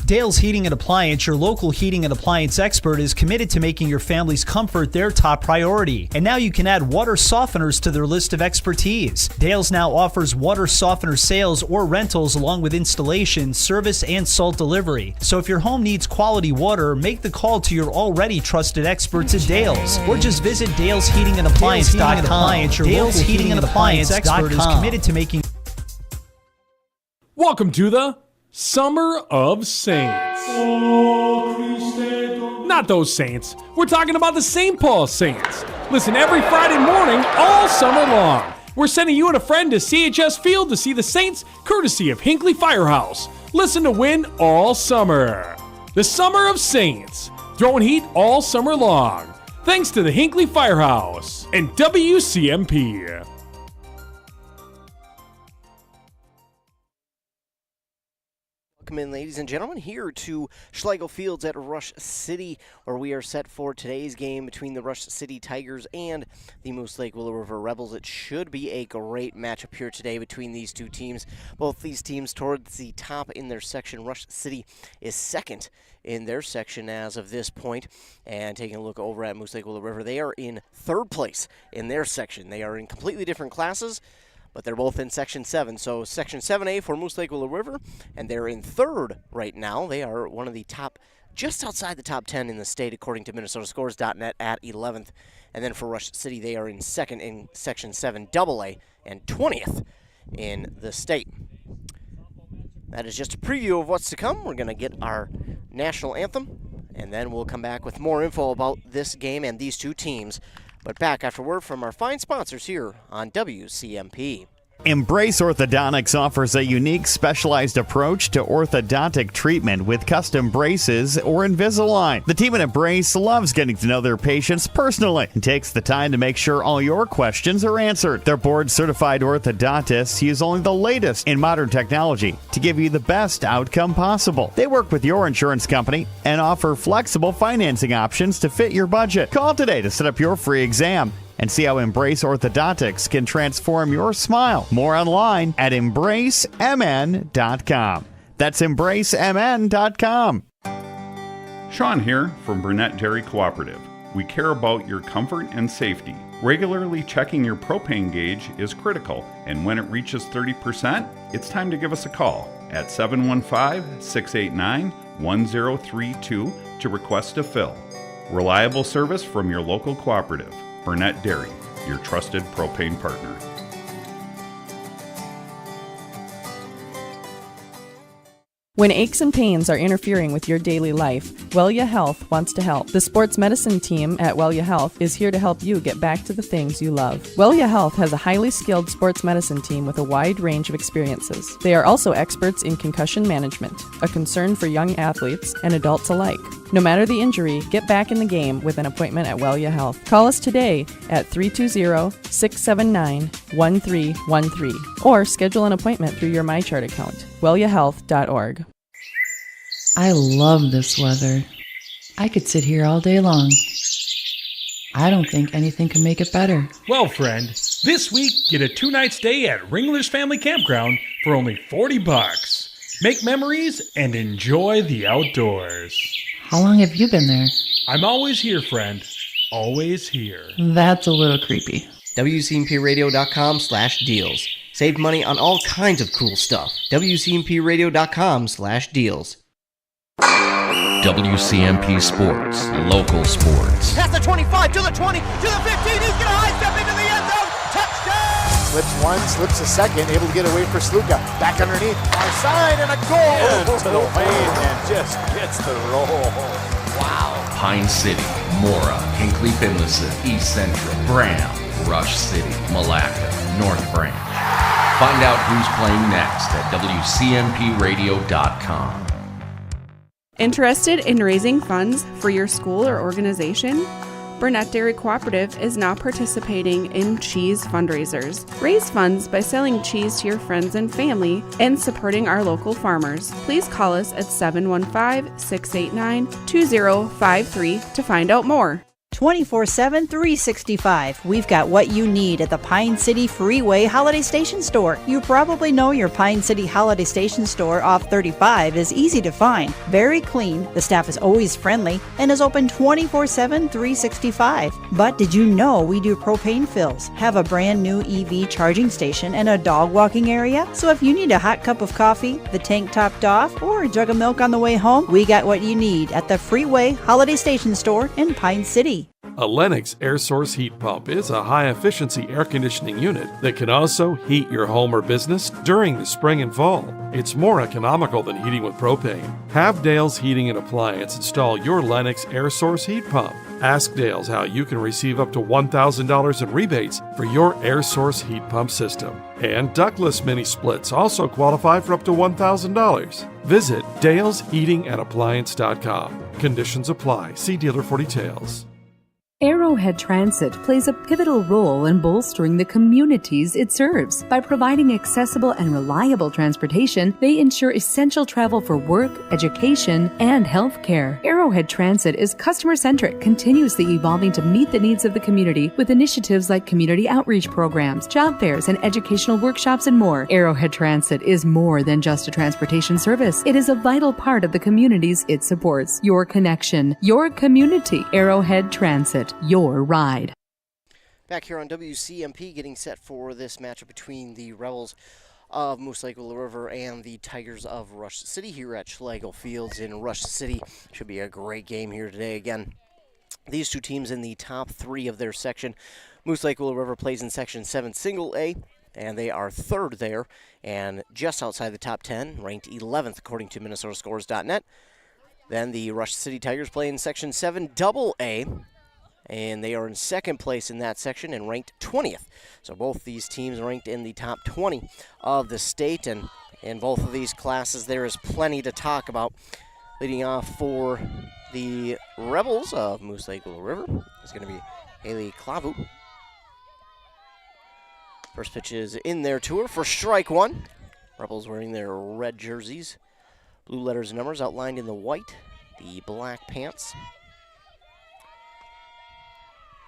Dale's Heating and Appliance, your local heating and appliance expert, is committed to making your family's comfort their top priority. And now you can add water softeners to their list of expertise. Dale's now offers water softener sales or rentals along with installation, service, and salt delivery. So if your home needs quality water, make the call to your already trusted experts at Dale's. Or just visit Dale'sHeatingandAppliance.com. Your Dale's Heating and Appliance expert is committed to making... Welcome to the Summer of Saints. Not those saints. We're talking about the St. Paul Saints. Listen every Friday morning all summer long. We're sending you and a friend to CHS Field to see the Saints, courtesy of Hinckley Firehouse. Listen to win all summer. The Summer of Saints. Throwing heat all summer long. Thanks to the Hinckley Firehouse and WCMP. Welcome in, ladies and gentlemen, here to Schlegel Fields at Rush City, where we are set for today's game between the Rush City Tigers and the Moose Lake Willow River Rebels. It should be a great matchup here today between these two teams. Both these teams towards the top in their section. Rush City is second in their section as of this point. And taking a look over at Moose Lake Willow River, they are in third place in their section. They are in completely different classes, but they're both in Section 7. So Section 7A for Moose Lake Willow River, and they're in third right now. They are one of the top, just outside the top 10 in the state, according to MinnesotaScores.net, at 11th. And then for Rush City, they are in second in Section 7AA and 20th in the state. That is just a preview of what's to come. We're going to get our national anthem, and then we'll come back with more info about this game and these two teams. But back after word from our fine sponsors here on WCMP. Embrace Orthodontics offers a unique, specialized approach to orthodontic treatment with custom braces or Invisalign. The team at Embrace loves getting to know their patients personally and takes the time to make sure all your questions are answered. Their board-certified orthodontists use only the latest in modern technology to give you the best outcome possible. They work with your insurance company and offer flexible financing options to fit your budget. Call today to set up your free exam and see how Embrace Orthodontics can transform your smile. More online at embracemn.com. That's embracemn.com. Sean here from Burnett Dairy Cooperative. We care about your comfort and safety. Regularly checking your propane gauge is critical, and when it reaches 30%, it's time to give us a call at 715-689-1032 to request a fill. Reliable service from your local cooperative. Burnett Dairy, your trusted propane partner. When aches and pains are interfering with your daily life, Wellia Health wants to help. The sports medicine team at Wellia Health is here to help you get back to the things you love. Wellia Health has a highly skilled sports medicine team with a wide range of experiences. They are also experts in concussion management, a concern for young athletes and adults alike. No matter the injury, get back in the game with an appointment at Wellia Health. Call us today at 320-679-1313 or schedule an appointment through your MyChart account, welliahealth.org. I love this weather. I could sit here all day long. I don't think anything can make it better. Well, friend, this week get a 2-night stay at Ringler's Family Campground for only $40. Make memories and enjoy the outdoors. How long have you been there? I'm always here, friend. Always here. That's a little creepy. WCMPradio.com/deals. Save money on all kinds of cool stuff. WCMPradio.com/deals. WCMP Sports, local sports. Past the 25, to the 20, to the 15, he's going to high step into the end zone. Touchdown! Slips one, slips a second, able to get away for Sluka. Back underneath, our side, and a goal to the lane, and just gets the roll. Wow. Pine City, Mora, Hinckley Finlayson, East Central, Branham, Rush City, Malacca, North Branch. Find out who's playing next at WCMPradio.com. Interested in raising funds for your school or organization? Burnett Dairy Cooperative is now participating in cheese fundraisers. Raise funds by selling cheese to your friends and family and supporting our local farmers. Please call us at 715-689-2053 to find out more. 24/7, 365. We've got what you need at the Pine City Freeway Holiday Station Store. You probably know your Pine City Holiday Station Store off 35 is easy to find, very clean, the staff is always friendly, and is open 24/7, 365. But did you know we do propane fills, have a brand new EV charging station, and a dog walking area? So if you need a hot cup of coffee, the tank topped off, or a jug of milk on the way home, we got what you need at the Freeway Holiday Station Store in Pine City. A Lennox air source heat pump is a high-efficiency air conditioning unit that can also heat your home or business during the spring and fall. It's more economical than heating with propane. Have Dale's Heating and Appliance install your Lennox air source heat pump. Ask Dale's how you can receive up to $1,000 in rebates for your air source heat pump system. And ductless mini splits also qualify for up to $1,000. Visit dalesheatingandappliance.com. Conditions apply. See dealer for details. Arrowhead Transit plays a pivotal role in bolstering the communities it serves. By providing accessible and reliable transportation, they ensure essential travel for work, education, and healthcare. Arrowhead Transit is customer-centric, continuously evolving to meet the needs of the community with initiatives like community outreach programs, job fairs, and educational workshops, and more. Arrowhead Transit is more than just a transportation service. It is a vital part of the communities it supports. Your connection, your community. Arrowhead Transit. Your ride. Back here on WCMP, getting set for this matchup between the Rebels of Moose Lake Willow River and the Tigers of Rush City here at Schlegel Fields in Rush City. Should be a great game here today. Again, these two teams in the top three of their section. Moose Lake Willow River plays in Section 7 Single A, and they are third there and just outside the top 10, ranked 11th according to MinnesotaScores.net. Then the Rush City Tigers play in Section 7 Double A, and they are in second place in that section and ranked 20th. So both these teams ranked in the top 20 of the state, and in both of these classes there is plenty to talk about. Leading off for the Rebels of Moose Lake Willow River is going to be Haley Klavu. First pitch is in there to her for strike one. Rebels wearing their red jerseys, blue letters and numbers outlined in the white, the black pants.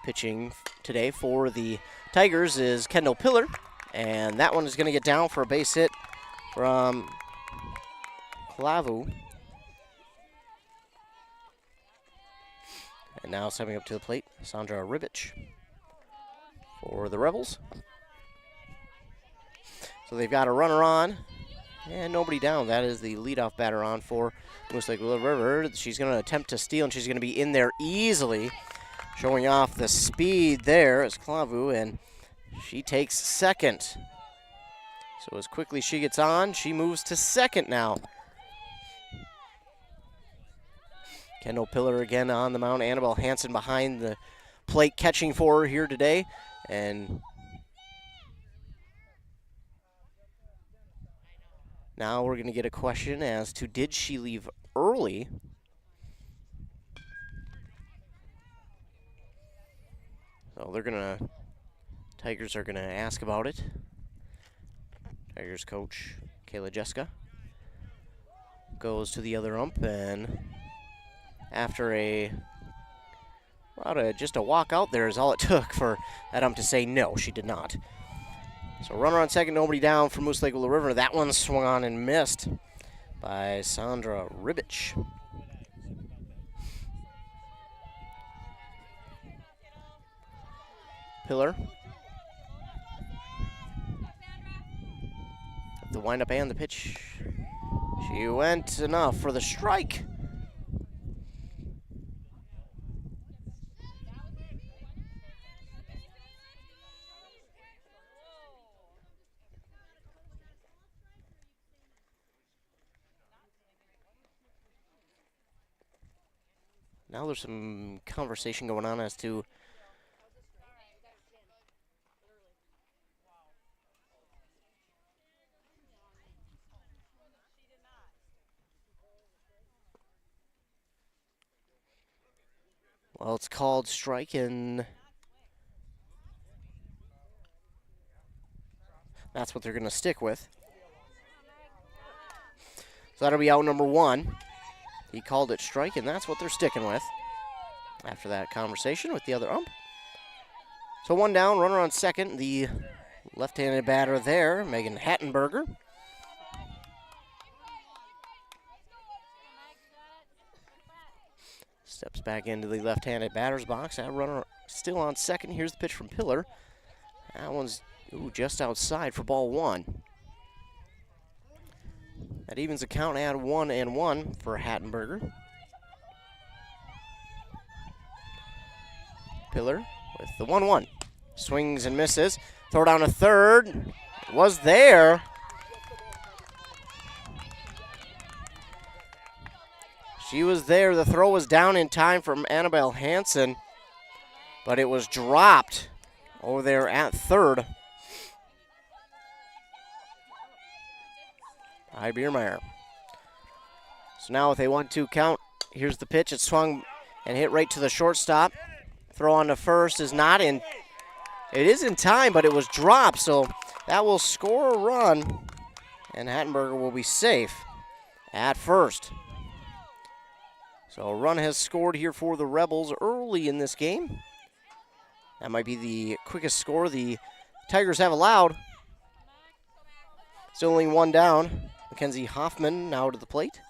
Pitching today for the Tigers is Kendall Pillar, and that one is going to get down for a base hit from Klavu. And now stepping up to the plate, Sandra Ribich for the Rebels. So they've got a runner on and nobody down. That is the leadoff batter on for Moose Lake Willow River. She's going to attempt to steal, and she's going to be in there easily. Showing off the speed there is Klavu, and she takes second. So as quickly she gets on, she moves to second now. Kendall Pillar again on the mound. Annabelle Hansen behind the plate catching for her here today. And now we're going to get a question as to, did she leave early? So Tigers are gonna ask about it. Tigers coach Kayla Jeska goes to the other ump, and after just a walk out there is all it took for that ump to say no, she did not. So runner on second, nobody down for Moose Lake Willow River. That one swung on and missed by Sandra Ribich. Pillar. The windup and the pitch. She went enough for the strike. Now there's some conversation going on as to well, it's called strike, and that's what they're going to stick with. So that'll be out number one. He called it strike, and that's what they're sticking with. after that conversation with the other ump. So 1 down, runner on second. The left-handed batter there, Megan Hattenberger. Steps back into the left-handed batter's box. That runner still on second. Here's the pitch from Pillar. That one's just outside for ball 1. That evens the count at 1-1 for Hattenberger. Pillar with the 1-1. Swings and misses. Throw down to third. Was there. She was there. The throw was down in time from Annabelle Hansen, but it was dropped over there at third by Biermeyer. So now with a 1-2 count, here's the pitch. It's swung and hit right to the shortstop. Throw on to first is not in. It is in time, but it was dropped, so that will score a run, and Hattenberger will be safe at first. So a run has scored here for the Rebels early in this game. That might be the quickest score the Tigers have allowed. Still only 1 down. Mackenzie Hoffman now to the plate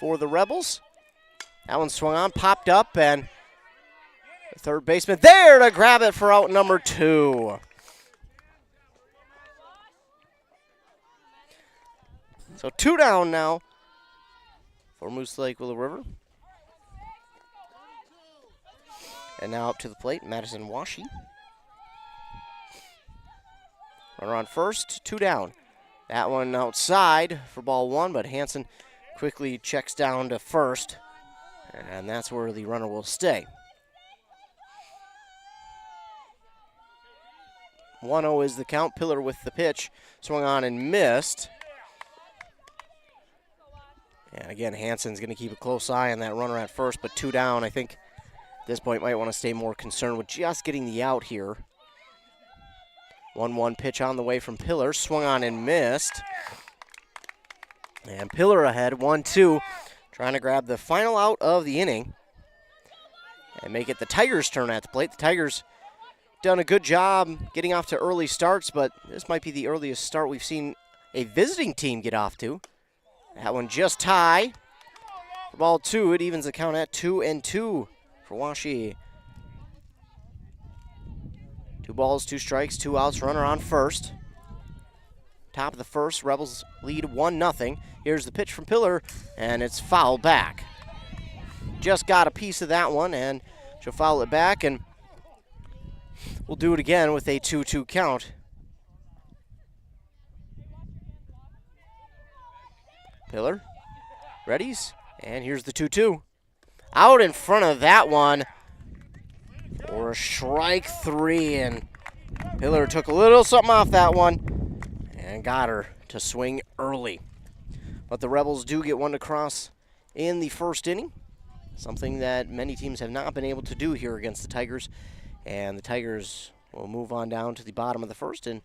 for the Rebels. That one swung on, popped up, and the third baseman there to grab it for out number 2. So 2 down now for Moose Lake Willow River. And now up to the plate, Madison Washi. Runner on first, 2 down. That one outside for ball 1, but Hansen quickly checks down to first, and that's where the runner will stay. 1-0 is the count. Pillar with the pitch. Swung on and missed. And again, Hansen's going to keep a close eye on that runner at first, but 2 down. I think at this point might want to stay more concerned with just getting the out here. 1-1 pitch on the way from Pillar. Swung on and missed. And Pillar ahead, 1-2. Trying to grab the final out of the inning and make it the Tigers' turn at the plate. The Tigers done a good job getting off to early starts, but this might be the earliest start we've seen a visiting team get off to. That one just high. For ball 2, it evens the count at 2-2 for Washi. 2 balls, 2 strikes, 2 outs, runner on first. Top of the first, Rebels lead 1-0. Here's the pitch from Pillar, and it's fouled back. Just got a piece of that one, and she'll foul it back, and we'll do it again with a 2-2 count. Pillar, readies, and here's the 2-2. Out in front of that one for strike 3, and Pillar took a little something off that one and got her to swing early. But the Rebels do get one to cross in the first inning, something that many teams have not been able to do here against the Tigers. And the Tigers will move on down to the bottom of the first and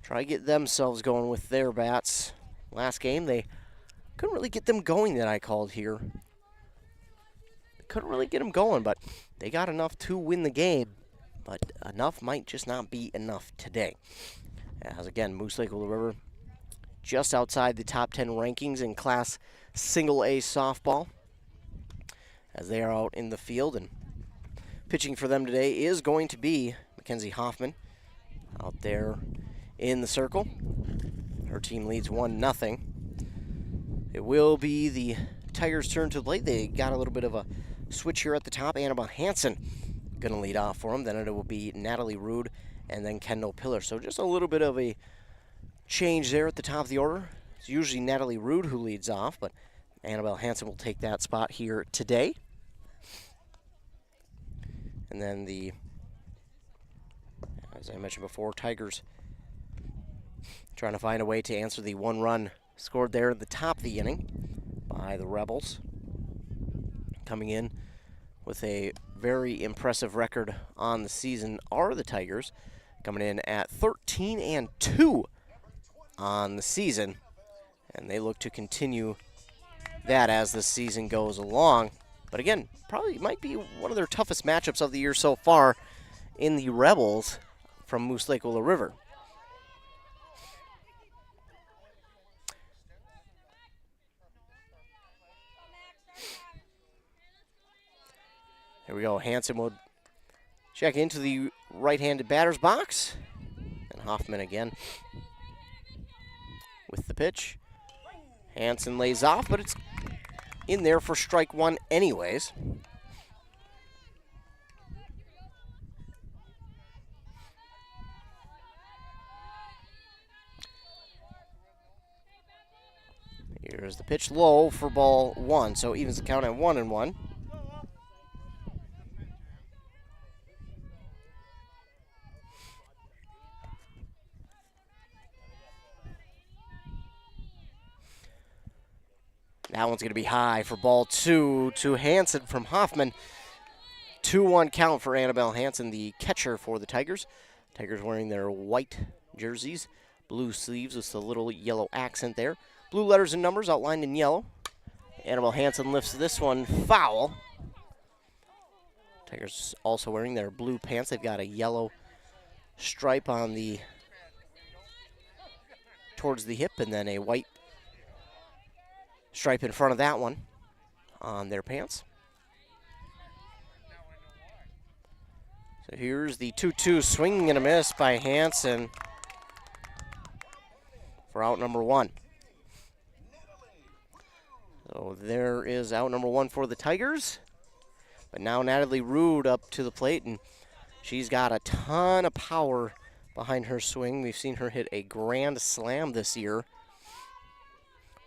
try to get themselves going with their bats. Last game, they couldn't really get them going that I called here. Couldn't really get them going, but they got enough to win the game. But enough might just not be enough today. As again, Moose Lake Willow River just outside the top 10 rankings in Class Single A softball, as they are out in the field. And pitching for them today is going to be Mackenzie Hoffman out there in the circle. Her team leads 1-0. It will be the Tigers' turn to the plate. They got a little bit of a switch here at the top. Annabelle Hansen going to lead off for them. Then it will be Natalie Rude and then Kendall Pillar. So just a little bit of a change there at the top of the order. It's usually Natalie Rude who leads off, but Annabelle Hansen will take that spot here today. And then as I mentioned before, Tigers trying to find a way to answer the 1 run scored there at the top of the inning by the Rebels. Coming in with a very impressive record on the season are the Tigers, coming in at 13-2 on the season, and they look to continue that as the season goes along. But again, probably might be one of their toughest matchups of the year so far in the Rebels from Moose Lake Willow River. Here we go. Hansen will check into the right-handed batter's box. And Hoffman again with the pitch. Hansen lays off, but it's in there for strike one anyways. Here's the pitch low for ball one, so evens the count at 1-1. That one's going to be high for ball two to Hansen from Hoffman. 2-1 count for Annabelle Hansen, the catcher for the Tigers. Tigers wearing their white jerseys, blue sleeves with the little yellow accent there. Blue letters and numbers outlined in yellow. Annabelle Hansen lifts this one foul. Tigers also wearing their blue pants. They've got a yellow stripe on the towards the hip and then a white stripe in front of that one on their pants. So here's the 2-2 swing and a miss by Hansen for out number one. So there is out number one for the Tigers. But now Natalie Rude up to the plate, and she's got a ton of power behind her swing. We've seen her hit a grand slam this year.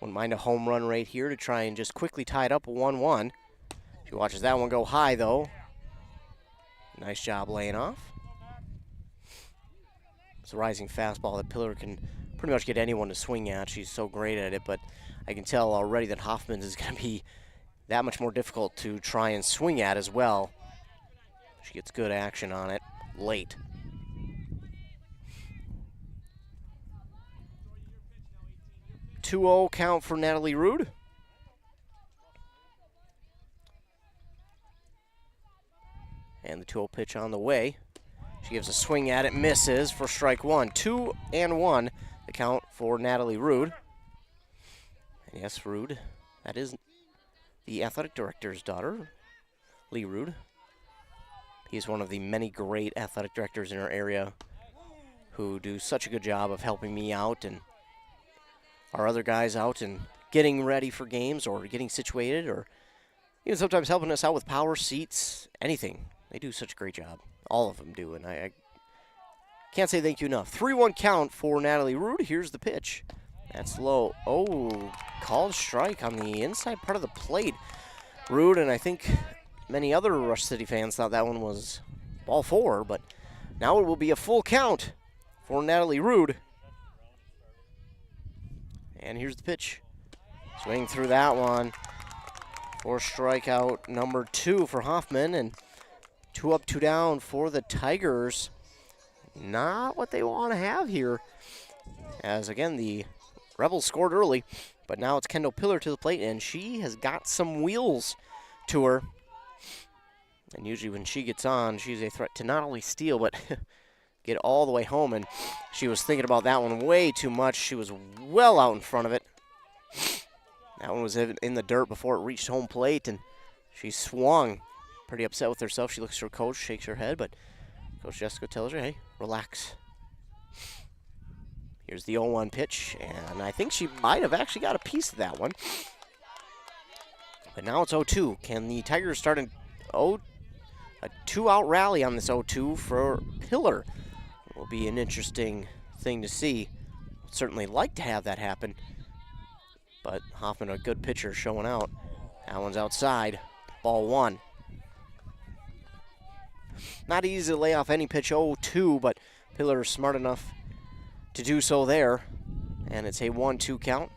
Wouldn't mind a home run right here to try and just quickly tie it up 1-1. She watches that one go high, though. Nice job laying off. It's a rising fastball that Pillar can pretty much get anyone to swing at. She's so great at it, but I can tell already that Hoffman's is going to be that much more difficult to try and swing at as well. She gets good action on it late. (2-0) count for Natalie Rude. And the 2-0 pitch on the way. She gives a swing at it, misses for strike one. 2-1, the count for Natalie Rude. And yes, Rude, that is the athletic director's daughter, Lee Rude. He's one of the many great athletic directors in our area who do such a good job of helping me out and our other guys out and getting ready for games or getting situated or even sometimes helping us out with power, seats, anything. They do such a great job. All of them do, and I can't say thank you enough. 3-1 count for Natalie Rude. Here's the pitch. That's low. Oh, called strike on the inside part of the plate. Rude, and I think many other Rush City fans thought that one was ball four, but now it will be a full count for Natalie Rude. And here's the pitch. Swing through that one for strikeout number two for Hoffman, and 2 up, 2 down for the Tigers. Not what they want to have here. As again, the Rebels scored early, but now it's Kendall Pillar to the plate, and she has got some wheels to her. And usually when she gets on, she's a threat to not only steal, but get all the way home. And she was thinking about that one way too much. She was well out in front of it. That one was in the dirt before it reached home plate, and she swung. Pretty upset with herself. She looks at her coach, shakes her head, but Coach Jessica tells her, hey, relax. Here's the 0-1 pitch, and I think she might have actually got a piece of that one. But now it's 0-2. Can the Tigers start a 2-out rally on this 0-2 for Pillar? It will be an interesting thing to see. Would certainly like to have that happen, but Hoffman, a good pitcher, showing out. That one's outside. Ball one. Not easy to lay off any pitch 0-2, but Pillar is smart enough to do so there. And it's a 1-2 count.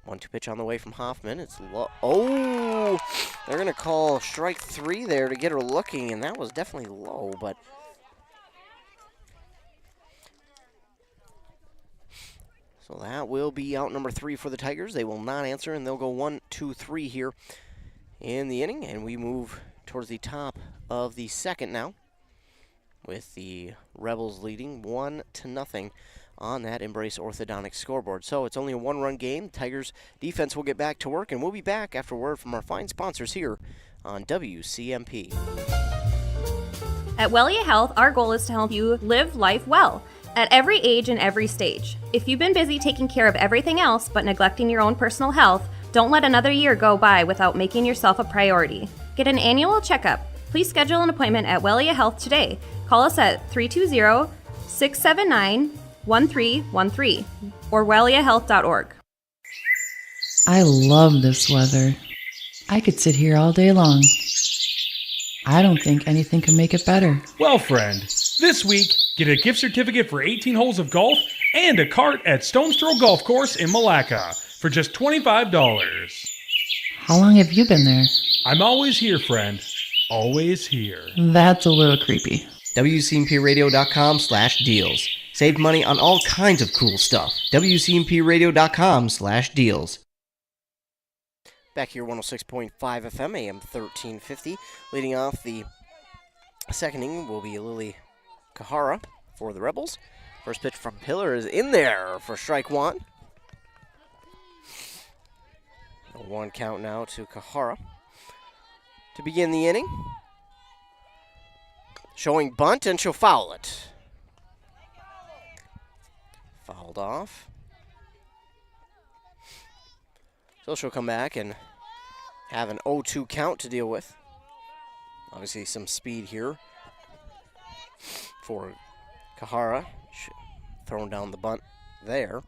1-2 pitch on the way from Hoffman. It's low. Oh, they're going to call strike three there to get her looking, and that was definitely low, but so So that will be out number 3 for the Tigers. They will not answer, and they'll go 1, 2, 3 here in the inning. And we move towards the top of the second now, with the Rebels leading 1-0 on that Embrace Orthodontics scoreboard. So it's only a 1-run game. Tigers defense will get back to work, and we'll be back after word from our fine sponsors here on WCMP. At Wellia Health, our goal is to help you live life well at every age and every stage. If you've been busy taking care of everything else but neglecting your own personal health, don't let another year go by without making yourself a priority. Get an annual checkup. Please schedule an appointment at Wellia Health today. Call us at 320-679-1313 or welliahealth.org. I love this weather. I could sit here all day long. I don't think anything can make it better. Well, friend, this week, get a gift certificate for 18 holes of golf and a cart at Stone's Throw Golf Course in Malacca for just $25. How long have you been there? I'm always here, friend. Always here. That's a little creepy. WCMPradio.com/deals. Save money on all kinds of cool stuff. WCMPradio.com/deals. Back here, 106.5 FM, AM 1350. Leading off the second inning will be Lily Kahara for the Rebels. First pitch from Pillar is in there for strike one. A 1 count now to Kahara to begin the inning. Showing bunt, and she'll foul it. Fouled off. So she'll come back and have an 0-2 count to deal with. Obviously some speed here for Kahara. Throwing down the bunt there.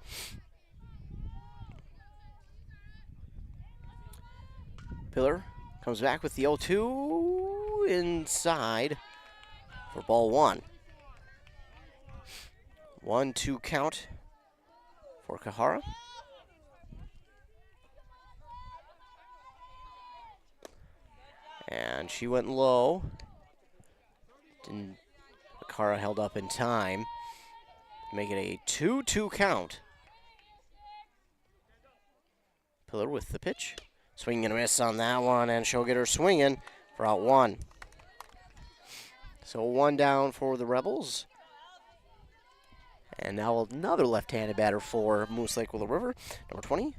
Pillar comes back with the 0-2 inside for ball one. 1-2 count for Kahara. And she went low. Kahara held up in time to make it a 2-2 count. Pillar with the pitch. Swing and a miss on that one, and she'll get her swinging for out one. So 1 down for the Rebels. And now another left-handed batter for Moose Lake Willow River. Number 20,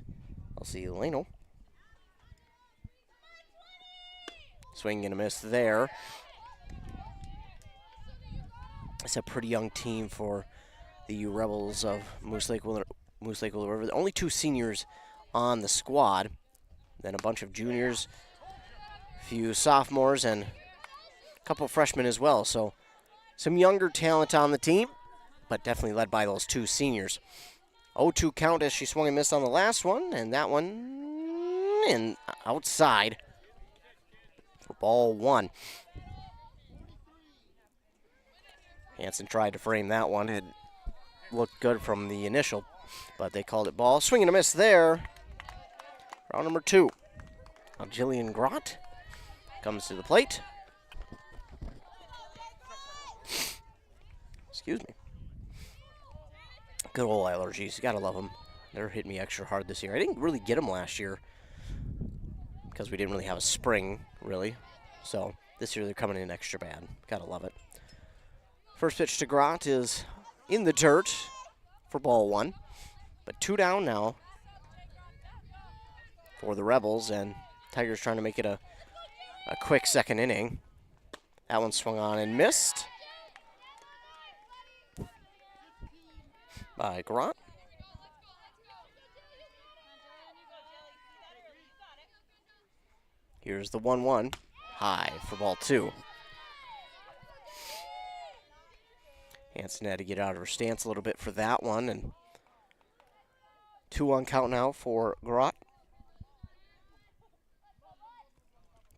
Elsie Leno. Swing and a miss there. It's a pretty young team for the Rebels of Moose Lake Willow River. Only 2 seniors on the squad. Then a bunch of juniors, a few sophomores, and a couple freshmen as well. So some younger talent on the team, but definitely led by those 2 seniors. 0-2 count as she swung and missed on the last one, and that one in outside for ball one. Hanson tried to frame that one. It looked good from the initial, but they called it ball. Swing and a miss there. Round number 2. Now Jillian Grott comes to the plate. Excuse me. Good old allergies. You gotta love them. They're hitting me extra hard this year. I didn't really get them last year because we didn't really have a spring, really. So this year they're coming in extra bad. Gotta love it. First pitch to Grott is in the dirt for ball one. But 2 down now for the Rebels, and Tigers trying to make it a quick second inning. That one swung on and missed by Grant. Here's the 1-1 high for ball 2. Hanson had to get out of her stance a little bit for that one, and 2-1 count now for Grott.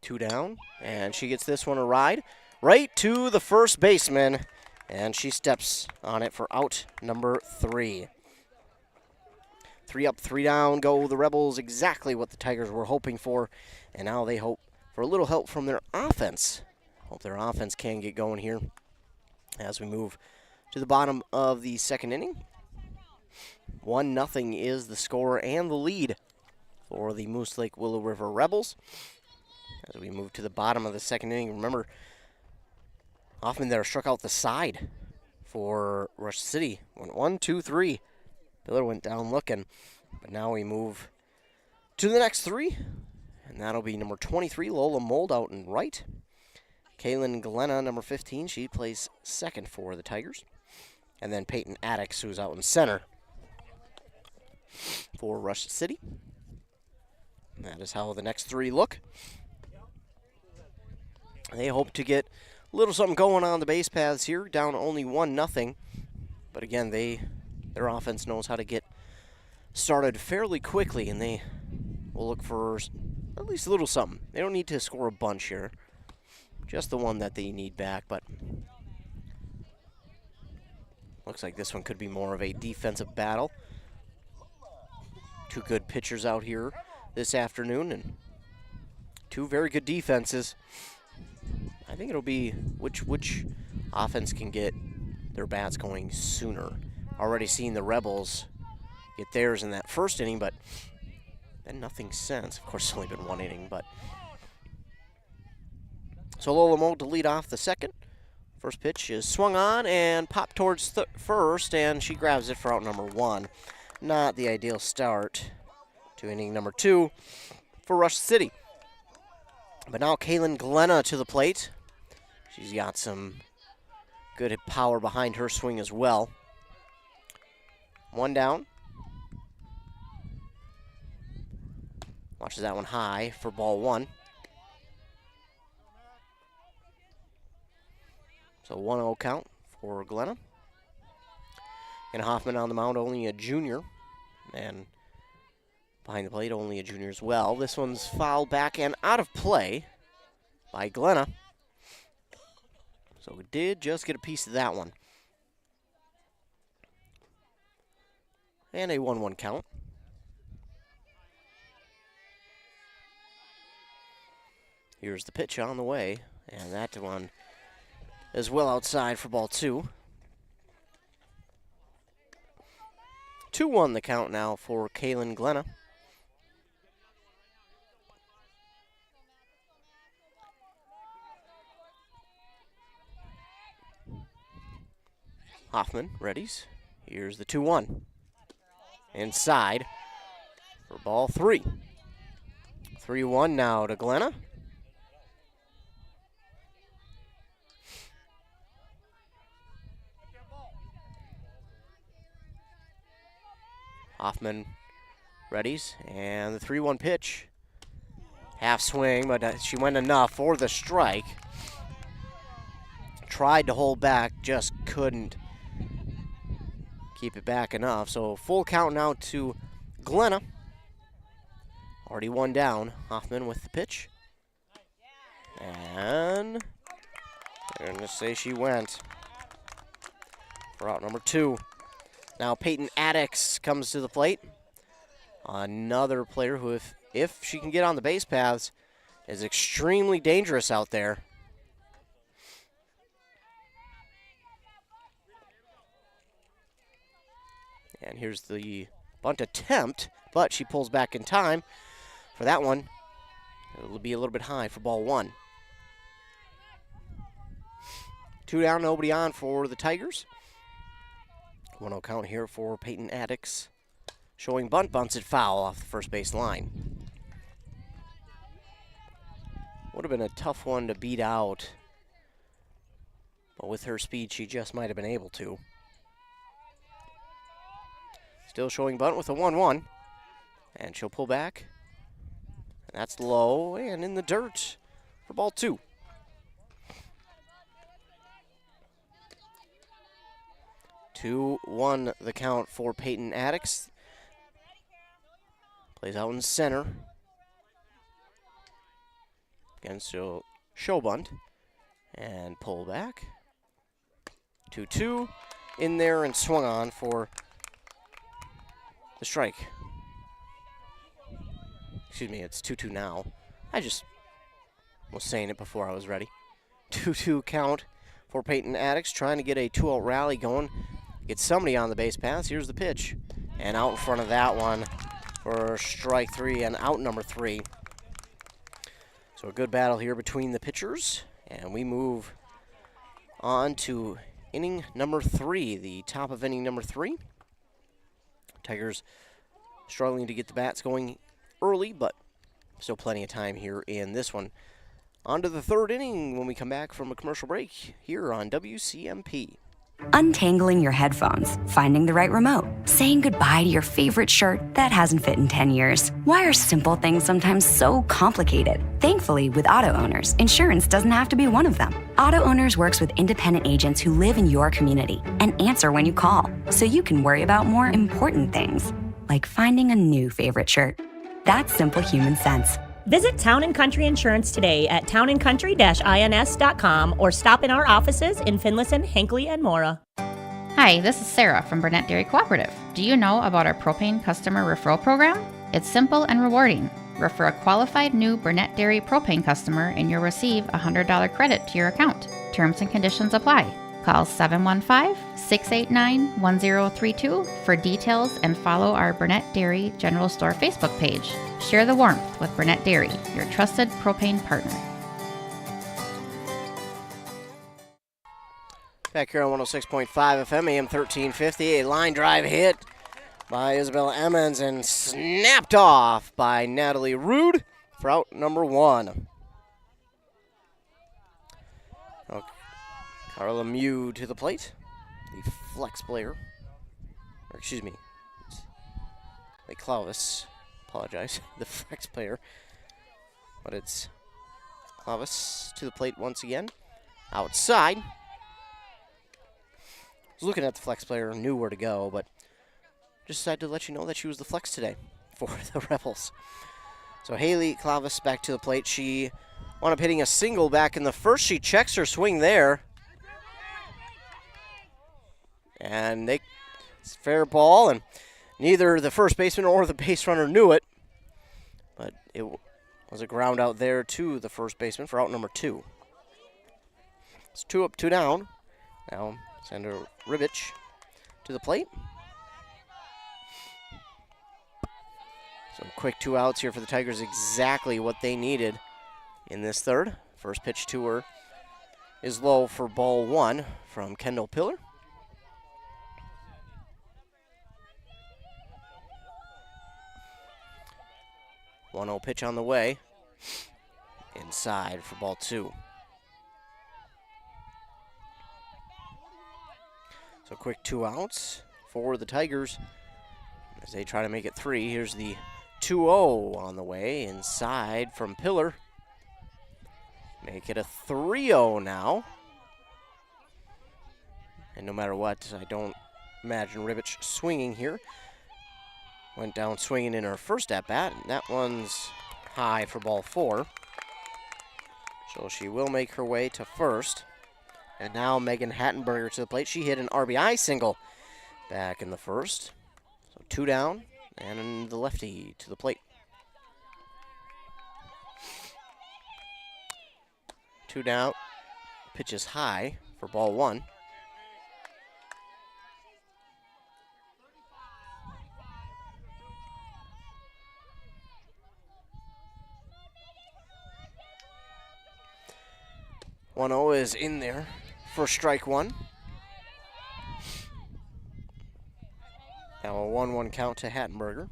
2 down, and she gets this one a ride right to the first baseman, and she steps on it for out number 3. 3 up, 3 down go the Rebels, exactly what the Tigers were hoping for, and now they hope for a little help from their offense. Hope their offense can get going here as we move to the bottom of the second inning. 1-0 is the score and the lead for the Moose Lake Willow River Rebels. As we move to the bottom of the second inning, remember, Hoffman there struck out the side for Rush City. Went 1-2-3. Miller went down looking, but now we move to the next three, and that'll be number 23, Lola Mold, out in right. Kaylin Glenna, number 15, she plays second for the Tigers. And then Peyton Addix, who's out in center for Rush City. And that is how the next three look. They hope to get a little something going on the base paths here, down only 1-0. But again, their offense knows how to get started fairly quickly, and they will look for at least a little something. They don't need to score a bunch here, just the one that they need back, but looks like this one could be more of a defensive battle. Two good pitchers out here this afternoon, and two very good defenses. I think it'll be which offense can get their bats going sooner. Already seen the Rebels get theirs in that first inning, but then nothing since. Of course, it's only been one inning, but. So Lola Mold to lead off the second. First pitch is swung on and popped towards first, and she grabs it for out number 1. Not the ideal start to inning number 2 for Rush City. But now Kaylin Glenna to the plate. She's got some good power behind her swing as well. One down. Watches that one high for ball 1. So 1-0 count for Glenna. And Hoffman on the mound, only a junior. And behind the plate, only a junior as well. This one's fouled back and out of play by Glenna. So we did just get a piece of that one. And a 1-1 count. Here's the pitch on the way. And that one is well outside for ball 2. 2-1 the count now for Kaylin Glenna. Hoffman readies. Here's the 2-1. Inside for ball 3. 3-1 now to Glenna. Hoffman readies, and the 3-1 pitch. Half swing, but she went enough for the strike. Tried to hold back, just couldn't keep it back enough. So full count now to Glenna. Already one down. Hoffman with the pitch. And I'm going to say she went for out number 2. Now Peyton Addix comes to the plate. Another player who, if she can get on the base paths, is extremely dangerous out there. And here's the bunt attempt, but she pulls back in time. For that one, it'll be a little bit high for ball 1. 2 down, nobody on for the Tigers. 1-0 count here for Peyton Addix. Showing bunt, bunts it foul off the first base line. Would have been a tough one to beat out, but with her speed, she just might have been able to. Still showing bunt with a 1-1, and she'll pull back. And that's low and in the dirt for ball 2. 2-1 the count for Peyton Addix. Plays out in center. Again, so show bunt and pull back. 2-2 in there and swung on for the strike. Excuse me, it's 2-2 now. I just was saying it before I was ready. 2-2 count for Peyton Addix, trying to get a 2-out rally going. Get somebody on the base paths. Here's the pitch. and out in front of that one for strike 3 and out number 3. So a good battle here between the pitchers, and we move on to inning number 3, the top of inning number 3. Tigers struggling to get the bats going early, but still plenty of time here in this one. On to the third inning when we come back from a commercial break here on WCMP. Untangling your headphones, finding the right remote, saying goodbye to your favorite shirt that hasn't fit in 10 years. Why are simple things sometimes so complicated? Thankfully, with auto owners, insurance doesn't have to be one of them. Auto Owners works with independent agents who live in your community and answer when you call, so you can worry about more important things, like finding a new favorite shirt. That's simple human sense. Visit Town & Country Insurance today at townandcountry-ins.com or stop in our offices in Finlayson, Hinckley, and Mora. Hi, this is Sarah from Burnett Dairy Cooperative. Do you know about our propane customer referral program? It's simple and rewarding. Refer a qualified new Burnett Dairy propane customer and you'll receive a $100 credit to your account. Terms and conditions apply. Call 715-689-1032 for details and follow our Burnett Dairy General Store Facebook page. Share the warmth with Burnett Dairy, your trusted propane partner. Back here on 106.5 FM, AM 1350, a line drive hit by Isabella Emmons and snapped off by Natalie Rude for out number 1. Carla Mew to the plate, the flex player. Or excuse me, like Clavis, apologize, the flex player. But it's Clavis to the plate once again. Outside. I was looking at the flex player, knew where to go, but just decided to let you know that she was the flex today for the Rebels. So Haley Clavis back to the plate. She wound up hitting a single back in the first. She checks her swing there. And it's fair ball, and neither the first baseman or the base runner knew it. But it was a ground out there to the first baseman for out number 2. It's 2 up, 2 down. Now Sandra Ribich to the plate. So quick 2 outs here for the Tigers, exactly what they needed in this third. First pitch to her is low for ball 1 from Kendall Pillar. 1-0 pitch on the way. Inside for ball 2. So quick 2 outs for the Tigers as they try to make it 3. Here's the 2-0 on the way. Inside from Pillar. Make it a 3-0 now. And no matter what, I don't imagine Ribich swinging here. Went down swinging in her first at-bat, and that one's high for ball 4. So she will make her way to first. And now Megan Hattenberger to the plate. She hit an RBI single back in the first. So 2 down, and the lefty to the plate. 2 down, pitch is high for ball 1. One-0 is in there for strike 1. Now a 1-1 count to Hattenberger.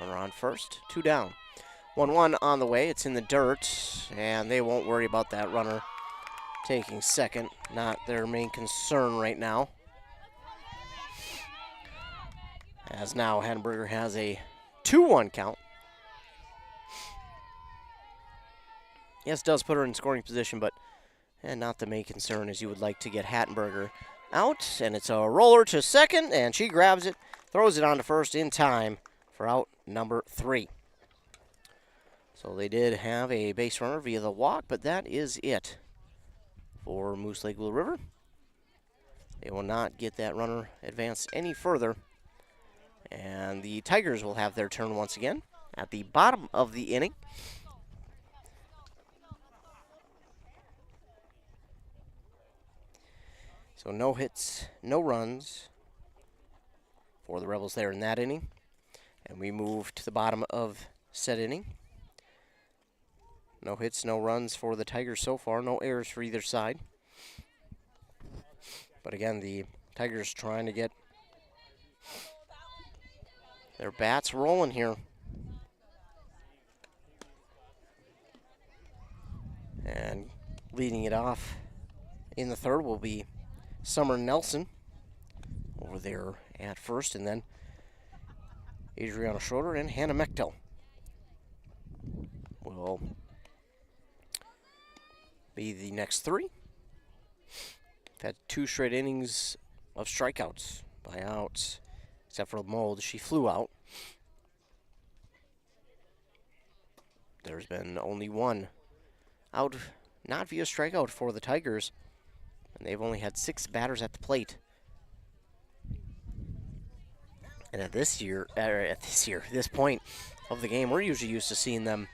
Runner on first, 2 down. 1-1 on the way, it's in the dirt, and they won't worry about that runner taking second. Not their main concern right now. As now Hattenberger has a 2-1 count. Yes, does put her in scoring position, but not the main concern as you would like to get Hattenberger out. And it's a roller to second, and she grabs it, throws it on to first in time for out number 3. So they did have a base runner via the walk, but that is it for Moose Lake Blue River. They will not get that runner advanced any further. And the Tigers will have their turn once again at the bottom of the inning. So no hits, no runs for the Rebels there in that inning. And we move to the bottom of said inning. No hits, no runs for the Tigers so far. No errors for either side. But again, the Tigers trying to get their bats rolling here. And leading it off in the third will be Summer Nelson over there at first, and then Adriana Schroeder and Hannah Mechtel will be the next three. Had 2 straight innings of strikeouts by outs, except for Mold. She flew out. There's been only 1 out, not via strikeout for the Tigers, and they've only had 6 batters at the plate. And at this point of the game, we're usually used to seeing them,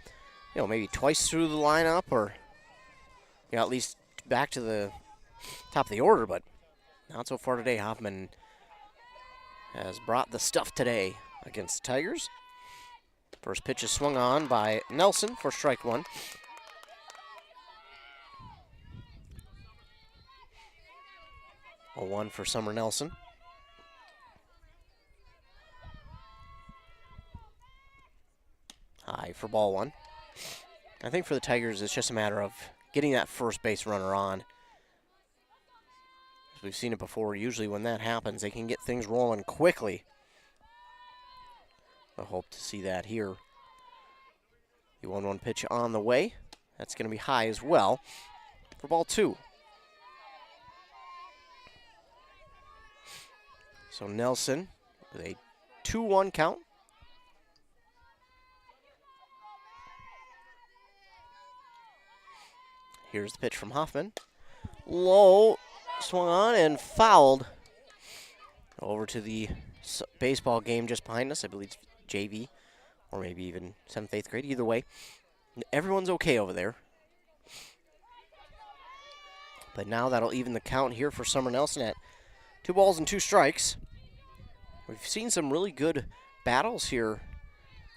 maybe twice through the lineup, or at least back to the top of the order. But not so far today. Hoffman has brought the stuff today against the Tigers. First pitch is swung on by Nelson for strike 1. A 1 for Summer Nelson. High for ball 1. I think for the Tigers, it's just a matter of getting that first base runner on. As we've seen it before, usually when that happens, they can get things rolling quickly. I hope to see that here. The 1-1 pitch on the way. That's going to be high as well for ball 2. So Nelson with a 2-1 count. Here's the pitch from Hoffman. Low, swung on and fouled. Over to the baseball game just behind us. I believe it's JV, or maybe even 7th, 8th grade. Either way, everyone's okay over there. But now that'll even the count here for Summer Nelson at 2 balls and 2 strikes. We've seen some really good battles here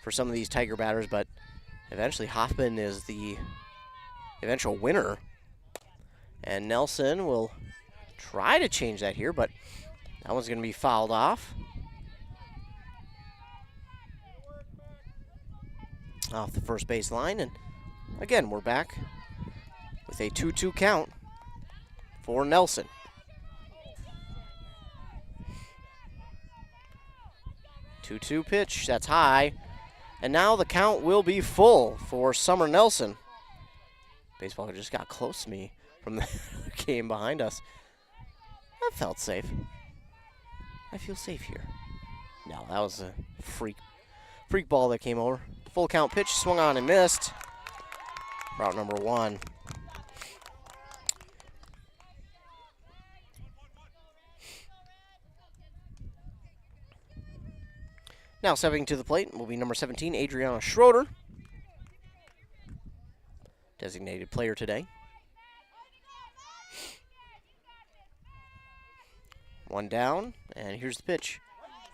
for some of these Tiger batters, but eventually Hoffman is the eventual winner. And Nelson will try to change that here, but that one's going to be fouled off. Off the first base line, and again, we're back with a 2-2 count for Nelson. 2-2 pitch, that's high. And now the count will be full for Summer Nelson. Baseball just got close to me from the game behind us. That felt safe. I feel safe here. No, that was a freak ball that came over. Full count pitch, swung on and missed. Route number 1. Now stepping to the plate will be number 17, Adriana Schroeder. Designated player today. 1 down, and here's the pitch.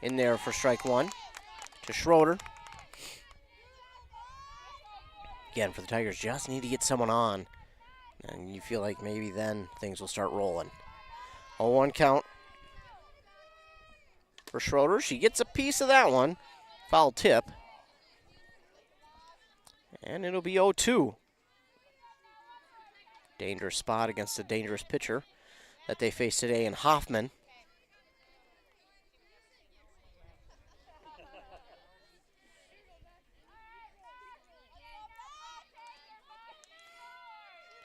In there for strike 1 to Schroeder. Again, for the Tigers, just need to get someone on. And you feel like maybe then things will start rolling. 0-1 count for Schroeder. She gets a piece of that one. Foul tip. And it'll be 0-2. Dangerous spot against a dangerous pitcher that they face today in Hoffman.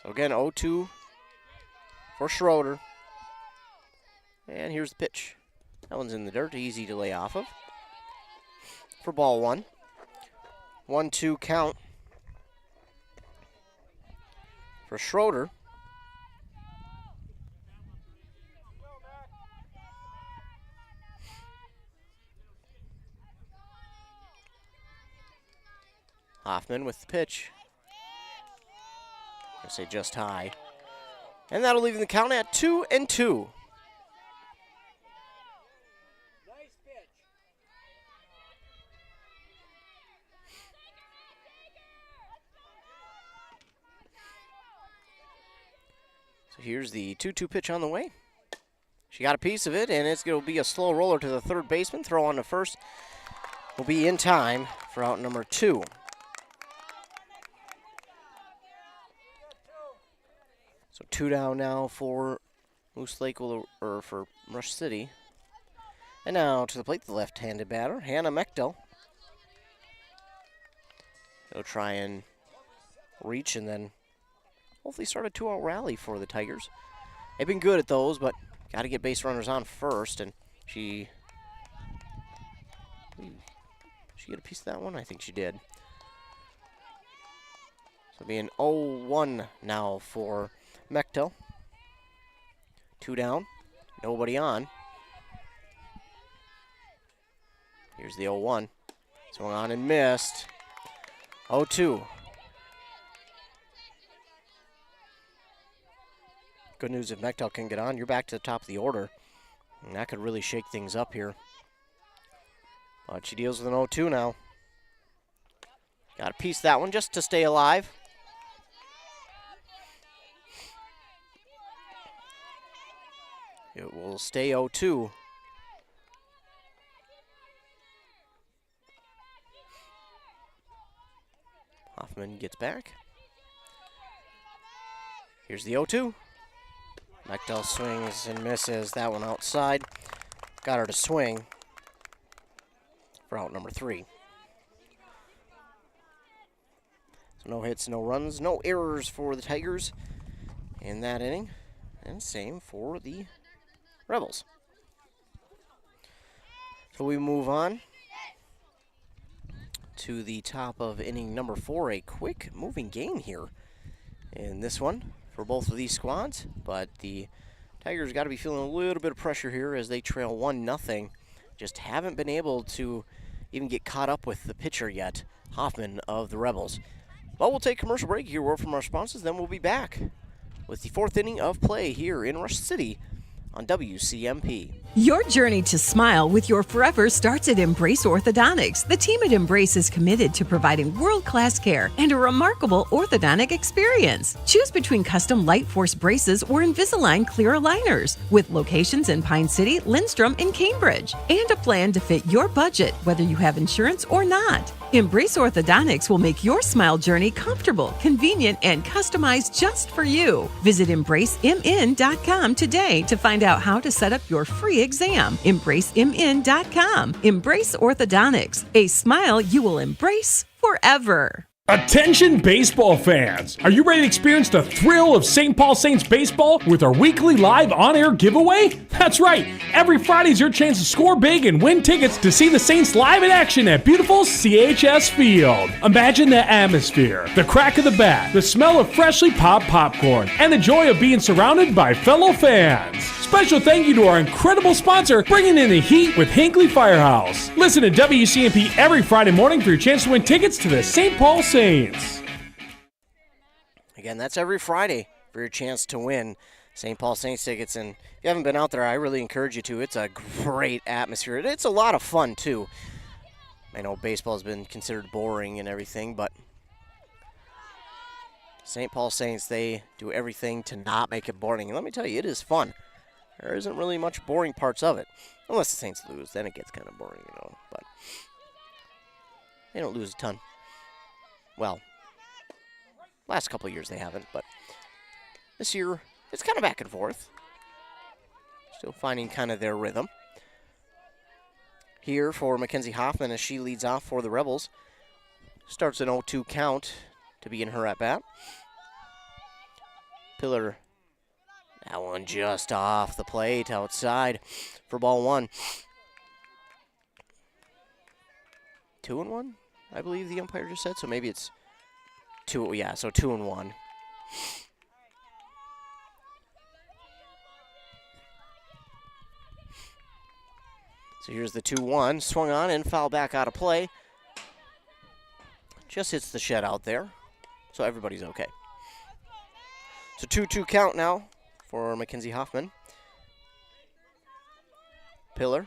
So again, 0-2 for Schroeder. And here's the pitch. That one's in the dirt, easy to lay off of. For ball 1. 1-2 count for Schroeder. Hoffman with the pitch. I say just high. And that'll leave the count at 2-2. So here's the 2-2 pitch on the way. She got a piece of it, and it's going to be a slow roller to the third baseman. Throw on to first will be in time for out number 2. So 2 down now for Moose Lake, or for Rush City. And now to the plate, the left-handed batter, Hannah Mechtel. He'll try and reach and then hopefully start a 2-out rally for the Tigers. They've been good at those, but got to get base runners on first, and she get a piece of that one? I think she did. So it'll be an 0-1 now for Mechtel. 2 down, nobody on. Here's the 0-1. Swung on and missed. 0-2. Good news, if Mechtel can get on, you're back to the top of the order. And that could really shake things up here. But she deals with an 0-2 now. Got to piece that one just to stay alive. It will stay 0-2. Hoffman gets back. Here's the 0-2. Mechtel swings and misses. That one outside. Got her to swing for out number 3. So no hits, no runs, no errors for the Tigers in that inning. And same for the Rebels. So we move on to the top of inning number 4. A quick moving game here in this one for both of these squads, but the Tigers got to be feeling a little bit of pressure here as they trail 1-0. Just haven't been able to even get caught up with the pitcher yet, Hoffman of the Rebels. Well, we'll take a commercial break here, word from our sponsors, then we'll be back with the 4th inning of play here in Rush City on WCMP. Your journey to smile with your forever starts at Embrace Orthodontics. The team at Embrace is committed to providing world-class care and a remarkable orthodontic experience. Choose between custom Light Force braces or Invisalign clear aligners with locations in Pine City, Lindstrom, and Cambridge, and a plan to fit your budget, whether you have insurance or not. Embrace Orthodontics will make your smile journey comfortable, convenient, and customized just for you. Visit EmbraceMN.com today to find out how to set up your free exam. EmbraceMN.com. Embrace Orthodontics. A smile you will embrace forever. Attention baseball fans! Are you ready to experience the thrill of St. Paul Saints baseball with our weekly live on-air giveaway? That's right! Every Friday is your chance to score big and win tickets to see the Saints live in action at beautiful CHS Field. Imagine the atmosphere, the crack of the bat, the smell of freshly popped popcorn, and the joy of being surrounded by fellow fans. Special thank you to our incredible sponsor, bringing in the heat with Hinckley Firehouse. Listen to WCMP every Friday morning for your chance to win tickets to the St. Paul Saints. Again, that's every Friday for your chance to win St. Paul Saints tickets. And if you haven't been out there, I really encourage you to. It's a great atmosphere. It's a lot of fun, too. I know baseball has been considered boring and everything, but St. Paul Saints, they do everything to not make it boring. And let me tell you, it is fun. There isn't really much boring parts of it. Unless the Saints lose, then it gets kind of boring, you know. But they don't lose a ton. Well, last couple of years they haven't, but this year it's kind of back and forth. Still finding kind of their rhythm. Here for Mackenzie Hoffman as she leads off for the Rebels. Starts an 0-2 count to begin her at bat. Pillar, that one just off the plate outside for ball 1. 2-1, I believe the umpire just said, so maybe it's 2, yeah, so 2-1. So here's the 2-1, swung on and foul back out of play. Just hits the shed out there, so everybody's okay. So 2-2 count now for Mackenzie Hoffman. Pillar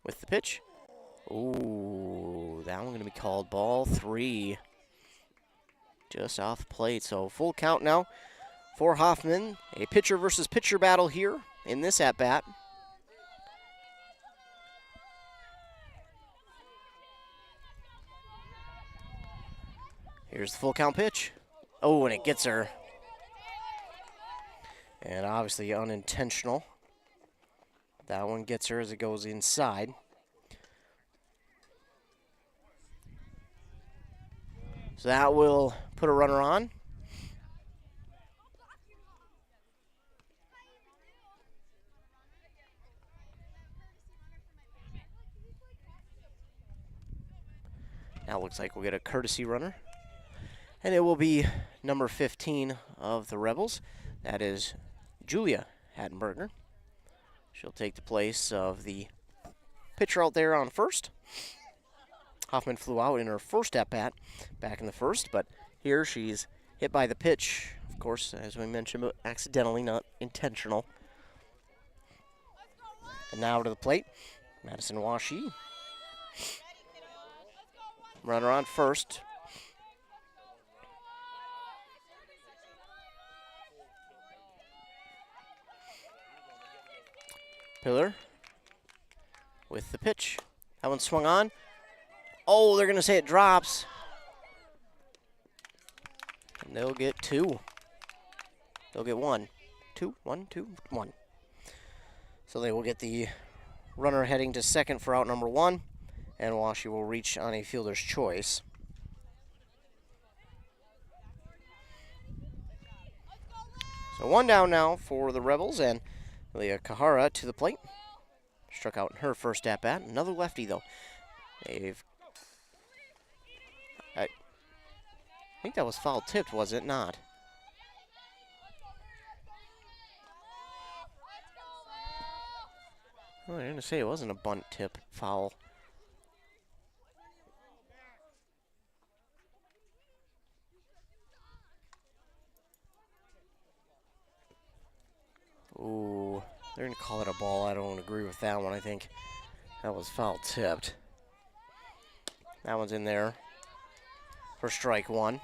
with the pitch. Ooh, that one going to be called ball 3. just off the plate. So full count now for Hoffman. A pitcher versus pitcher battle here in this at-bat. Here's the full count pitch. Oh, and it gets her. And obviously unintentional. That one gets her as it goes inside. So that will put a runner on. Now it looks like we'll get a courtesy runner. And it will be number 15 of the Rebels. That is Julia Hattenberger. She'll take the place of the pitcher out there on first. Hoffman flew out in her first at-bat back in the first, but here she's hit by the pitch. Of course, as we mentioned, but accidentally, not intentional. And now to the plate, Madison Washi. Runner on first. Pillar with the pitch. That one swung on. Oh, they're going to say it drops. And they'll get two. They'll get one. Two, one, two, one. So they will get the runner heading to second for out number one. And Washi will reach on a fielder's choice. So one down now for the Rebels, and Leah Kahara to the plate. Struck out in her first at-bat. Another lefty, though. I think that was foul tipped, was it not? Oh, I didn't say it wasn't a bunt tip foul. Ooh, they're going to call it a ball. I don't agree with that one. I think that was foul tipped. That one's in there for strike one.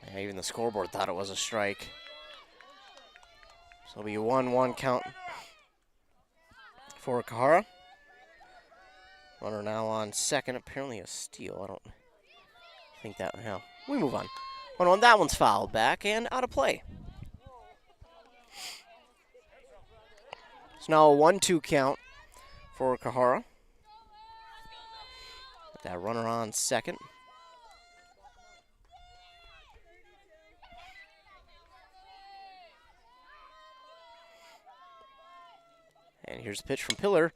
Yeah, even the scoreboard thought it was a strike. So it'll be a 1-1 count for Kahara. Runner now on second. Apparently a steal. I don't think that. Yeah, we move on. 1-1. That one's fouled back and out of play. It's now a 1-2 count for Kahara. That runner on second. And here's the pitch from Pillar.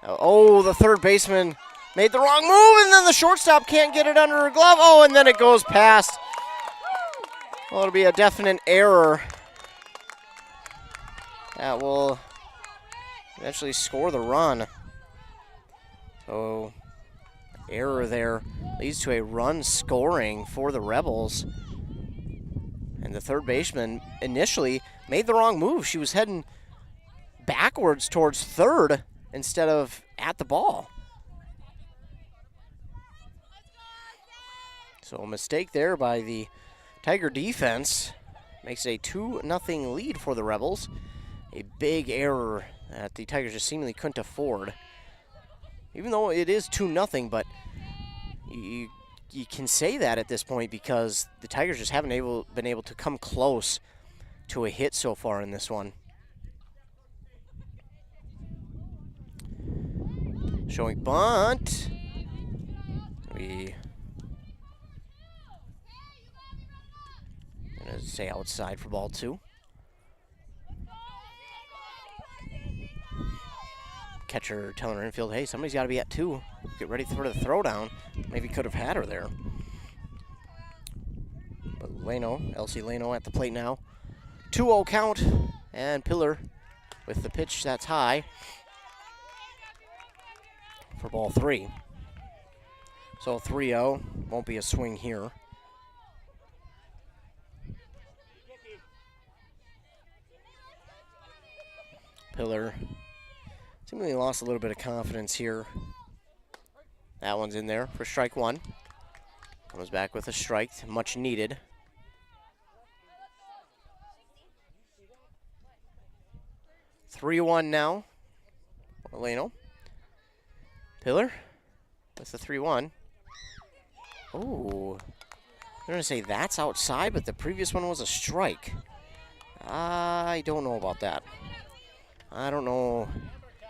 Oh, the third baseman made the wrong move, and then the shortstop can't get it under her glove. Oh, and then it goes past. Well, it'll be a definite error. That will eventually score the run. So, error there leads to a run scoring for the Rebels. And the third baseman initially made the wrong move. She was heading backwards towards third instead of at the ball. So a mistake there by the Tiger defense makes a 2-0 lead for the Rebels. A big error that the Tigers just seemingly couldn't afford. Even though it is 2-0, but you can say that at this point because the Tigers just haven't been able to come close to a hit so far in this one. Showing bunt. We gonna say outside for ball two. Catcher telling her infield, hey, somebody's got to be at two. Get ready for the throwdown. Maybe could have had her there. But Elsie Leno at the plate now. 2-0 count, and Pillar with the pitch that's high for ball three. So 3-0, won't be a swing here. Pillar seemingly lost a little bit of confidence here. That one's in there for strike one. Comes back with a strike, much needed. (3-1) now. Orlano. Pillar with the 3-1. Oh, I'm going to say that's outside, but the previous one was a strike. I don't know about that. I don't know.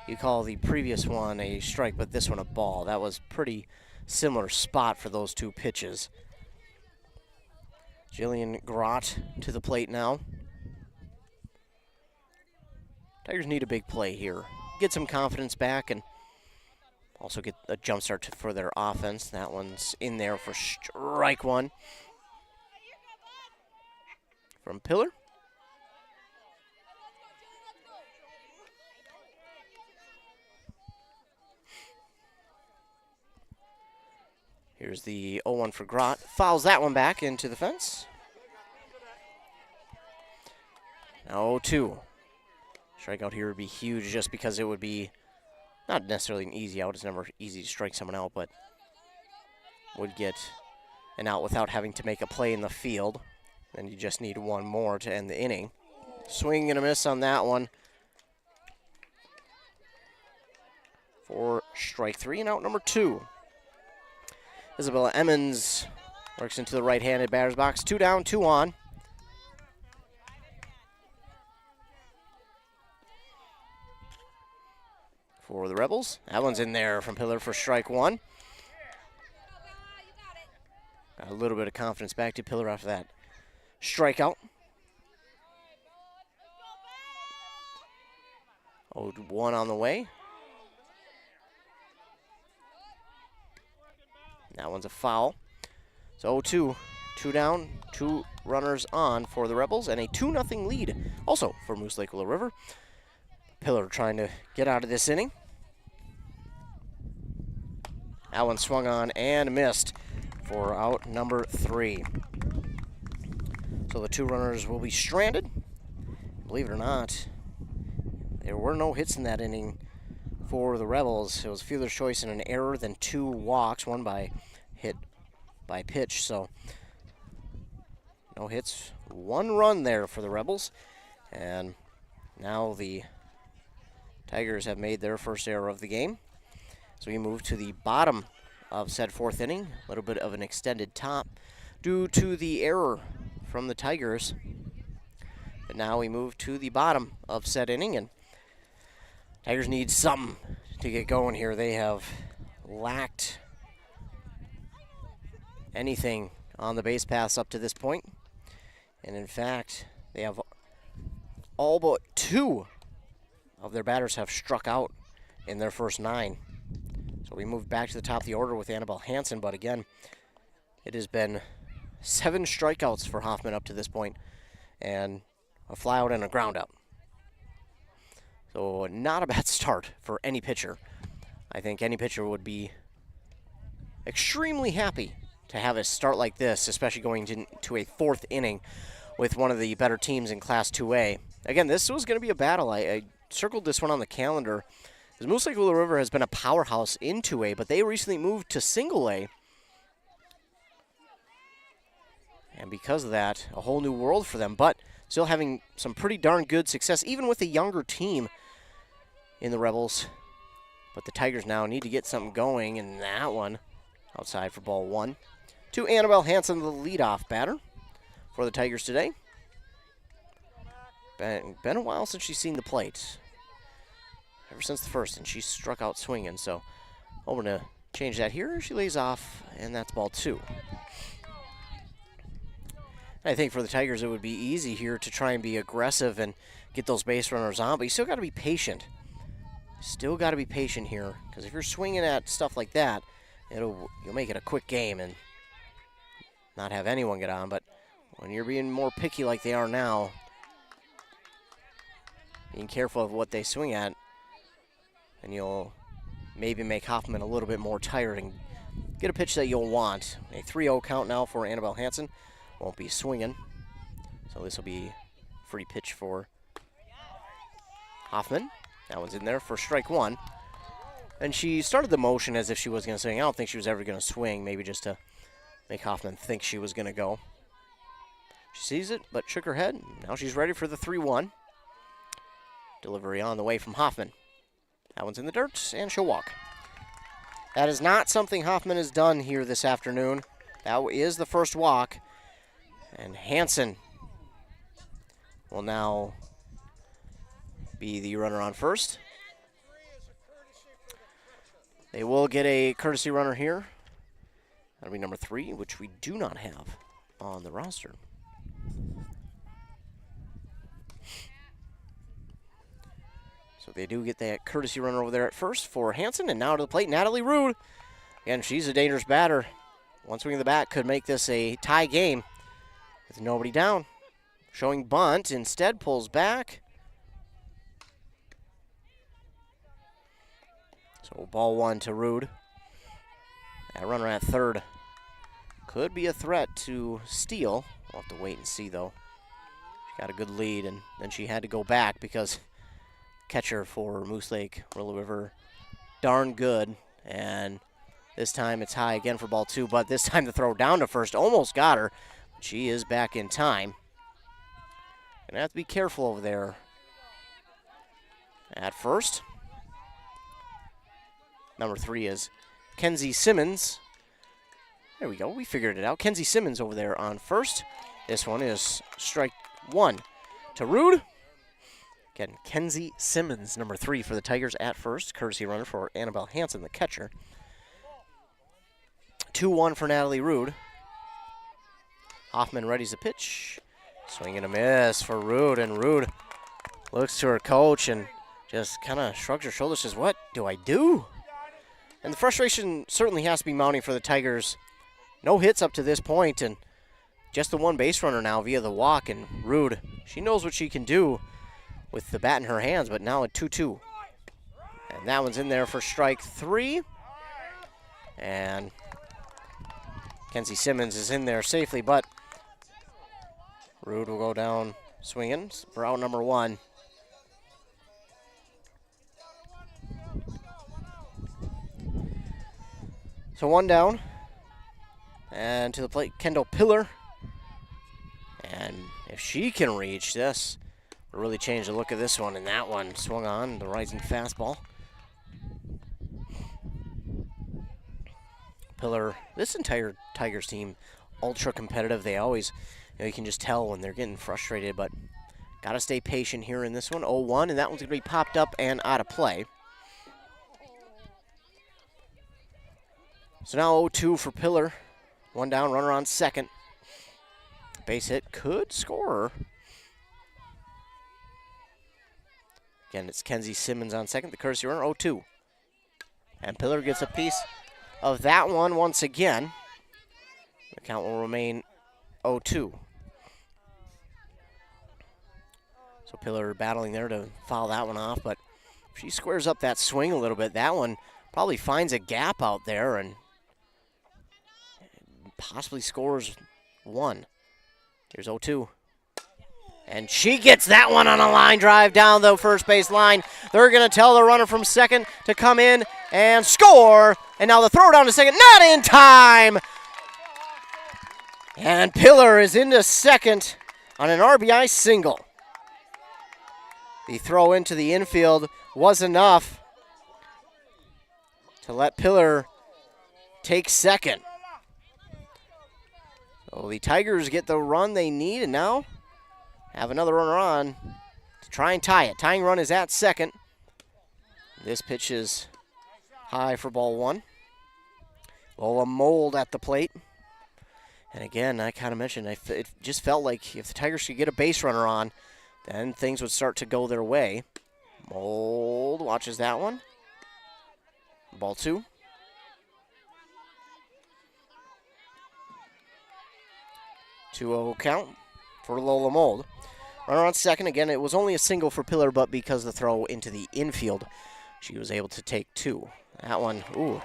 You call the previous one a strike, but this one a ball. That was pretty similar spot for those two pitches. Jillian Grott to the plate now. Tigers need a big play here. Get some confidence back and also get a jump start for their offense. That one's in there for strike one. From Pillar. Here's the 0-1 for Grott. Fouls that one back into the fence. Now 0-2. Strikeout here would be huge just because it would be not necessarily an easy out. It's never easy to strike someone out, but would get an out without having to make a play in the field. Then you just need one more to end the inning. Swing and a miss on that one. For strike three and out number 2. Isabella Emmons works into the right-handed batter's box. 2 down, 2 on. For the Rebels. That one's in there from Pillar for strike 1. Got a little bit of confidence back to Pillar after that strikeout. 0-1 on the way. That one's a foul. So 0-2. 2 down, 2 runners on for the Rebels, and a 2-0 lead also for Moose Lake Willow River. Pillar trying to get out of this inning. That one swung on and missed for out number 3. So the 2 runners will be stranded. Believe it or not, there were no hits in that inning for the Rebels. It was fielder's choice and an error, then 2 walks, one by hit by pitch. So no hits, 1 run there for the Rebels. And now the Tigers have made their first error of the game. So we move to the bottom of said 4th inning. A little bit of an extended top due to the error from the Tigers. But now we move to the bottom of said inning, and Tigers need something to get going here. They have lacked anything on the base paths up to this point. And in fact, they have all but 2 of their batters have struck out in their first 9. So we move back to the top of the order with Annabelle Hansen, but again, it has been 7 strikeouts for Hoffman up to this point, and a flyout and a ground out. So not a bad start for any pitcher. I think any pitcher would be extremely happy to have a start like this, especially going to a 4th inning with one of the better teams in Class 2A. Again, this was going to be a battle. I circled this one on the calendar. Because Moose Lake Willow River has been a powerhouse in 2A, but they recently moved to single A. And because of that, a whole new world for them, but still having some pretty darn good success, even with a younger team in the Rebels. But the Tigers now need to get something going, and that one outside for ball 1. To Annabelle Hansen, the leadoff batter for the Tigers today. Been a while since she's seen the plate. Ever since the first, and she struck out swinging. So hoping to change that here. She lays off, and that's ball 2. I think for the Tigers, it would be easy here to try and be aggressive and get those base runners on, but you still got to be patient. Still got to be patient here, because if you're swinging at stuff like that, you'll make it a quick game and not have anyone get on. But when you're being more picky like they are now, being careful of what they swing at, and you'll maybe make Hoffman a little bit more tired and get a pitch that you'll want. A 3-0 count now for Annabelle Hansen. Won't be swinging, so this will be free pitch for Hoffman. That one's in there for strike 1. And she started the motion as if she was going to swing. I don't think she was ever going to swing, maybe just to make Hoffman think she was going to go. She sees it, but shook her head. Now she's ready for the 3-1. Delivery on the way from Hoffman. That one's in the dirt, and she'll walk. That is not something Hoffman has done here this afternoon. That is the first walk. And Hansen will now be the runner on first. They will get a courtesy runner here. That'll be number 3, which we do not have on the roster. So they do get that courtesy runner over there at first for Hansen. And now to the plate, Natalie Rude. Again, she's a dangerous batter. One swing of the bat could make this a tie game with nobody down. Showing bunt, instead pulls back. So ball 1 to Rude. That runner at third could be a threat to steal. We'll have to wait and see, though. She got a good lead, and then she had to go back because catcher for Moose Lake, Willow River, darn good. And this time it's high again for ball 2, but this time the throw down to first almost got her. She is back in time. Gonna have to be careful over there at first. Number 3 is Kenzie Simmons. There we go, we figured it out. Kenzie Simmons over there on first. This one is strike 1 to Rude. Again, Kenzie Simmons, number 3 for the Tigers at first. Courtesy runner for Annabelle Hansen, the catcher. 2-1 for Natalie Rude. Hoffman readies the pitch. Swing and a miss for Rude, and Rude looks to her coach and just kind of shrugs her shoulders, says, what do I do? And the frustration certainly has to be mounting for the Tigers. No hits up to this point, and just the one base runner now via the walk, and Rude, she knows what she can do with the bat in her hands, but now a 2-2. And that one's in there for strike 3. And Kenzie Simmons is in there safely, but Rude will go down swinging for out number 1. So 1 down. And to the plate, Kendall Pillar. And if she can reach this, it'll really change the look of this one. And that one swung on, the rising fastball. Pillar, this entire Tigers team, ultra competitive. They always, you can just tell when they're getting frustrated, but got to stay patient here in this one. 0-1, and that one's going to be popped up and out of play. So now 0-2 for Pillar. 1 down, runner on second. Base hit could score. Again, it's Kenzie Simmons on second, the courtesy runner, 0-2. And Pillar gets a piece of that one once again. The count will remain 0-2. So Pillar battling there to foul that one off, but if she squares up that swing a little bit, that one probably finds a gap out there and possibly scores 1. Here's 0-2. And she gets that one on a line drive down the first base line. They're going to tell the runner from second to come in and score. And now the throw down to second, not in time. And Pillar is into second on an RBI single. The throw into the infield was enough to let Pillar take second. So the Tigers get the run they need and now have another runner on to try and tie it. Tying run is at second. This pitch is high for ball 1. Lola Mold at the plate. And again, I kind of mentioned, it just felt like if the Tigers could get a base runner on, then things would start to go their way. Mold watches that one. Ball 2. Two-0 count for Lola Mold. Runner on second. Again, it was only a single for Pillar, but because the throw into the infield, she was able to take 2. That one, ooh.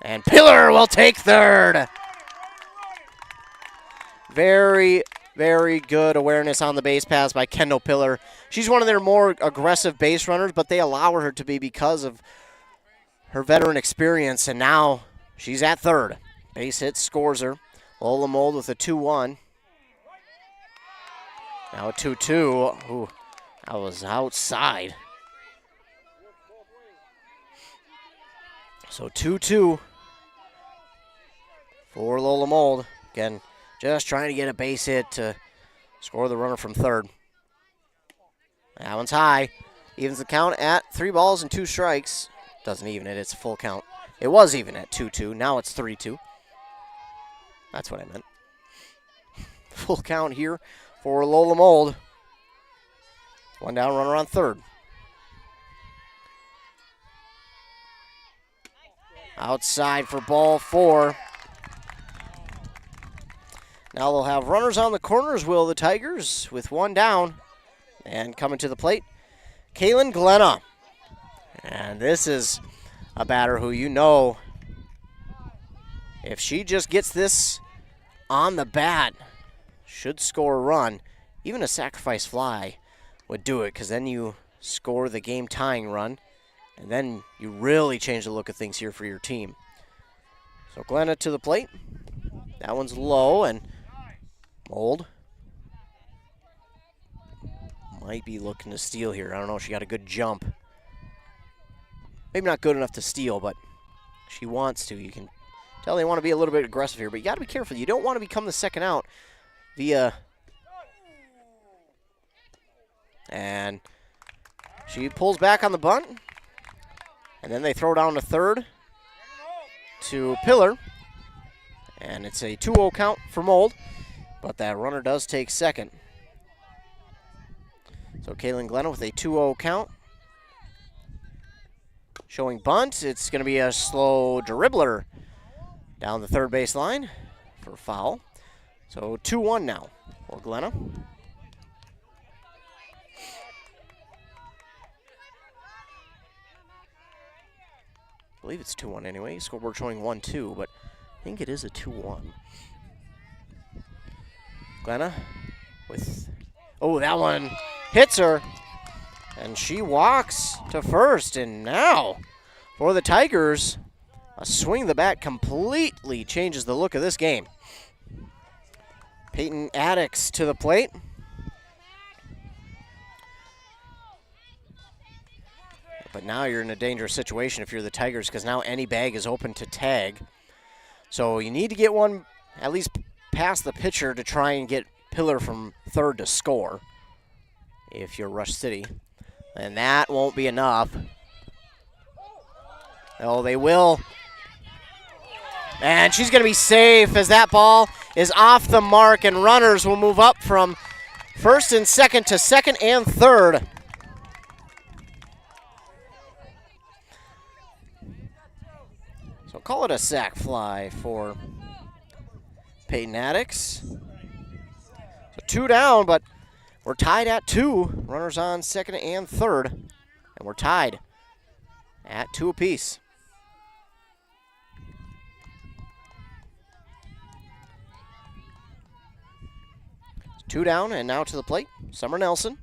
And Pillar will take third. Very, very good awareness on the base pass by Kendall Pillar. She's one of their more aggressive base runners, but they allow her to be because of her veteran experience, and now She's at third. Base hit scores her. Lola Mold with a 2-1. Now a 2-2. Ooh, that was outside. So 2-2 for Lola Mold. Again, just trying to get a base hit to score the runner from third. That one's high. Evens the count at 3 balls and 2 strikes. Doesn't even it, it's a full count. It was even at 2-2. Now it's 3-2. That's what I meant. Full count here for Lola Mold. 1 down, runner on third. Outside for ball 4. Now they'll have runners on the corners, will the Tigers, with 1 down. And coming to the plate, Kaylin Glenna. And this is a batter who you know, if she just gets this on the bat, should score a run. Even a sacrifice fly would do it, because then you score the game-tying run, and then you really change the look of things here for your team. So Glenna to the plate. That one's low, and Mold might be looking to steal here. I don't know, she got a good jump. Maybe not good enough to steal, but she wants to. You can tell they want to be a little bit aggressive here, but you got to be careful. You don't want to become the second out via... And she pulls back on the bunt, and then they throw down to third to Pillar, and it's a 2-0 count for Mold, but that runner does take second. So Kaylin Glenna with a 2-0 count. Showing bunt, it's going to be a slow dribbler down the third base line for foul. So 2-1 now for Glenna. I believe it's 2-1 anyway. Scoreboard showing 1-2, but I think it is a 2-1. Glenna with, oh, that one hits her. And she walks to first, and now for the Tigers, a swing of the bat completely changes the look of this game. Peyton Addix to the plate. But now you're in a dangerous situation if you're the Tigers, because now any bag is open to tag. So you need to get one at least past the pitcher to try and get Pillar from third to score if you're Rush City. And that won't be enough. Oh, they will. And she's going to be safe as that ball is off the mark, and runners will move up from first and second to second and third. So call it a sac fly for Peyton Addix. So 2 down, but we're tied at 2. Runners on second and third. And we're tied at 2 apiece. So 2 down, and now to the plate, Summer Nelson.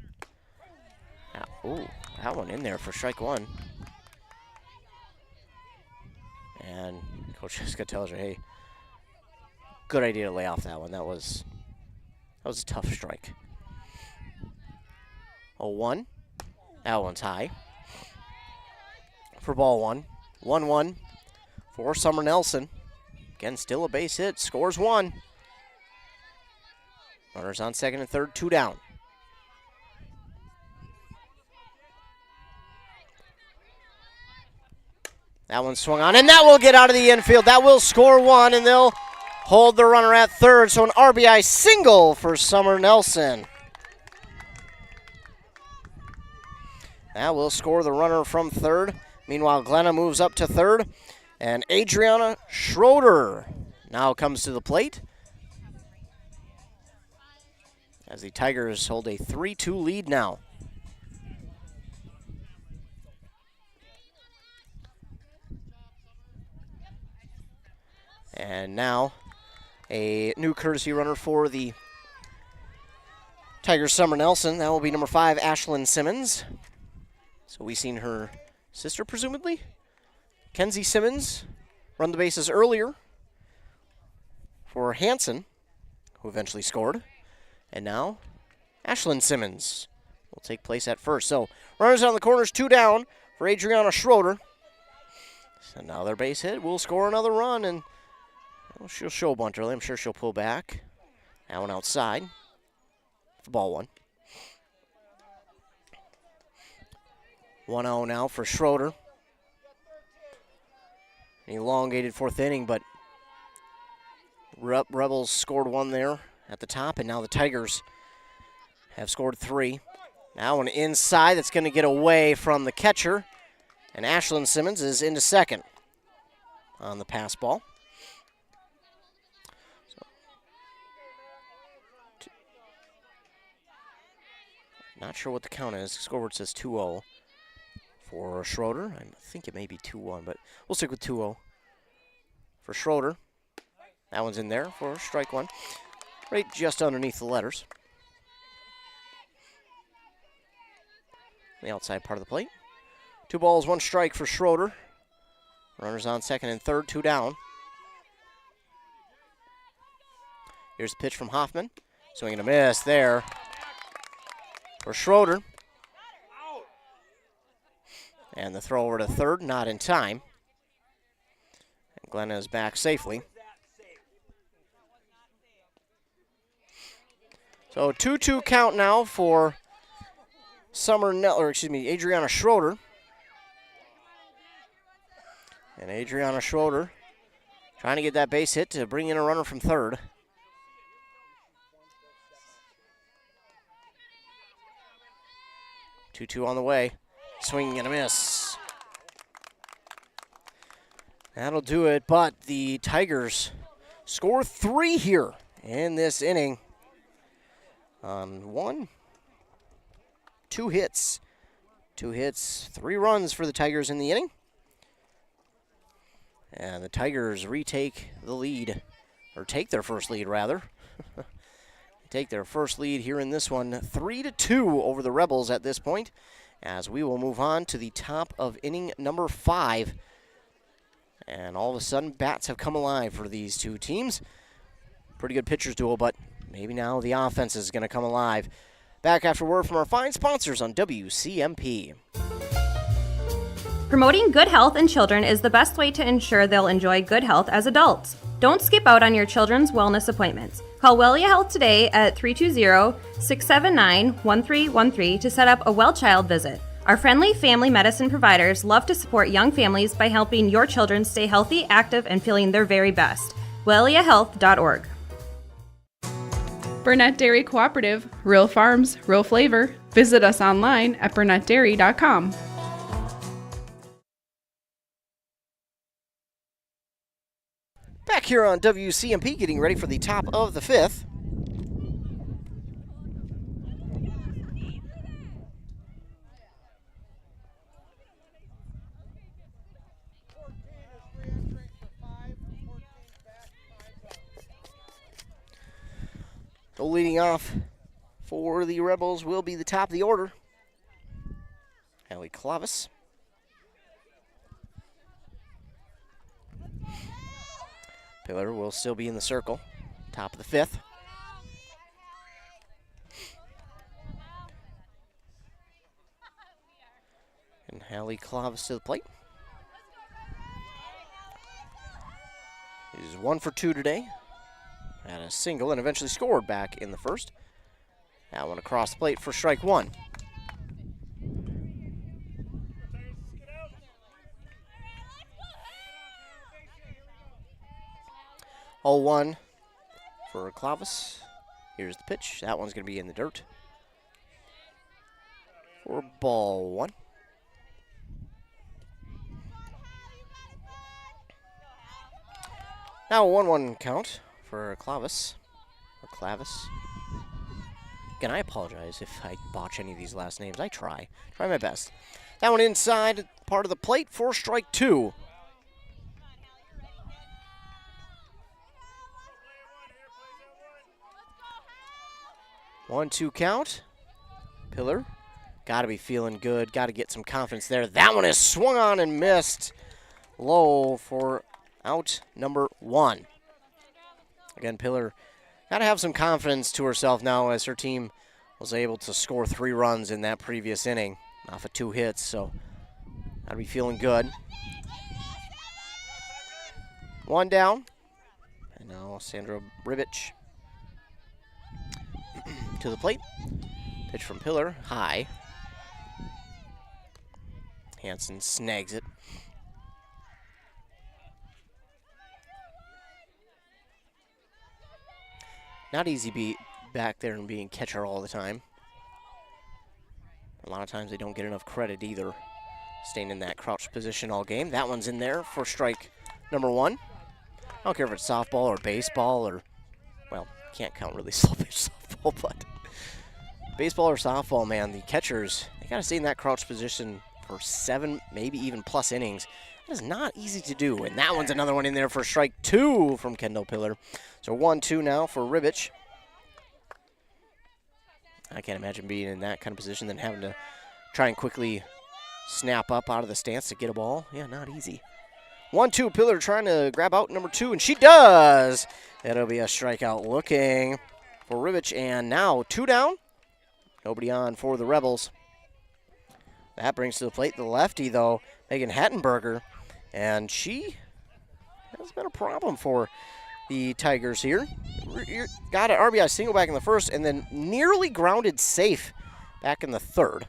Ooh, that one in there for strike 1. And Coach Jessica tells her, hey, good idea to lay off that one. That was a tough strike. 0-1. That one's high. For ball 1. 1-1 for Summer Nelson. Again, still a base hit. Scores 1. Runners on second and third, 2 down. That one swung on, and that will get out of the infield. That will score 1, and they'll hold the runner at third. So an RBI single for Summer Nelson. That will score the runner from third. Meanwhile, Glenna moves up to third. And Adriana Schroeder now comes to the plate, as the Tigers hold a 3-2 lead now. And now a new courtesy runner for the Tigers, Summer Nelson. That will be number 5, Ashlyn Simmons. So we've seen her sister, presumably, Kenzie Simmons, run the bases earlier for Hansen, who eventually scored. And now Ashlyn Simmons will take place at first. So runners on the corners, 2 down for Adriana Schroeder. So now their base hit will score another run, and she'll show a bunt early. I'm sure she'll pull back. That one outside for ball 1. 1-0 now for Schroeder. An elongated 4th inning, but Rebels scored 1 there at the top, and now the Tigers have scored 3. Now an inside that's going to get away from the catcher, and Ashlyn Simmons is into second on the pass ball. Not sure what the count is. Scoreboard says 2-0 for Schroeder. I think it may be 2-1, but we'll stick with 2-0 for Schroeder. That one's in there for strike 1, right just underneath the letters. The outside part of the plate. 2 balls, 1 strike for Schroeder. Runners on second and third, 2 down. Here's the pitch from Hoffman. Swing and a miss there for Schroeder. And the throw over to third, not in time. And Glenna is back safely. So 2-2 count now for Adriana Schroeder. And Adriana Schroeder trying to get that base hit to bring in a runner from third. Two on the way. Swing and a miss. That'll do it, but the Tigers score 3 here in this inning on 2 hits. 2 hits, 3 runs for the Tigers in the inning. And the Tigers retake the lead, or take their first lead, rather. Take their first lead here in this one, 3-2 over the Rebels at this point, as we will move on to the top of inning number 5. And all of a sudden, bats have come alive for these 2 teams. Pretty good pitchers duel, but maybe now the offense is going to come alive. Back after word from our fine sponsors on WCMP. Promoting good health in children is the best way to ensure they'll enjoy good health as adults. Don't skip out on your children's wellness appointments. Call Wellia Health today at 320-679-1313 to set up a well child visit. Our friendly family medicine providers love to support young families by helping your children stay healthy, active, and feeling their very best. WelliaHealth.org. Burnett Dairy Cooperative, real farms, real flavor. Visit us online at burnettdairy.com. Back here on WCMP, getting ready for the top of the 5th. So leading off for the Rebels will be the top of the order, Allie Clavis. Pillar will still be in the circle, top of the 5th. And Hallie Clavis to the plate. He's 1 for 2 today. Had a single and eventually scored back in the first. That one across the plate for strike 1. Oh, 1 for Clavis. Here's the pitch. That one's going to be in the dirt for ball 1. Now a 1-1 count for Clavis. Or Clavis. Again, I apologize if I botch any of these last names. I try my best. That one inside part of the plate for strike 2. One-two count. Pillar. Got to be feeling good. Got to get some confidence there. That one is swung on and missed. Low for out number 1. Again, Pillar got to have some confidence to herself now as her team was able to score 3 runs in that previous inning off of 2 hits, so got to be feeling good. 1 down. And now Sandra Ribich to the plate. Pitch from Pillar, high. Hansen snags it. Not easy be back there and being catcher all the time. A lot of times they don't get enough credit either, staying in that crouch position all game. That one's in there for strike number 1. I don't care if it's softball or baseball or, well, can't count really slow pitch softball, but baseball or softball, man, the catchers, they got to stay in that crouch position for 7, maybe even plus innings. That is not easy to do, and that one's another one in there for strike 2 from Kendall Pillar. So 1-2 now for Ribich. I can't imagine being in that kind of position than having to try and quickly snap up out of the stance to get a ball. Yeah, not easy. 1-2, Pillar trying to grab out number 2, and she does. That'll be a strikeout looking for Ribich, and now 2 down. Nobody on for the Rebels. That brings to the plate the lefty, though, Megan Hattenberger, and she has been a problem for the Tigers here. Got an RBI single back in the first, and then nearly grounded safe back in the third.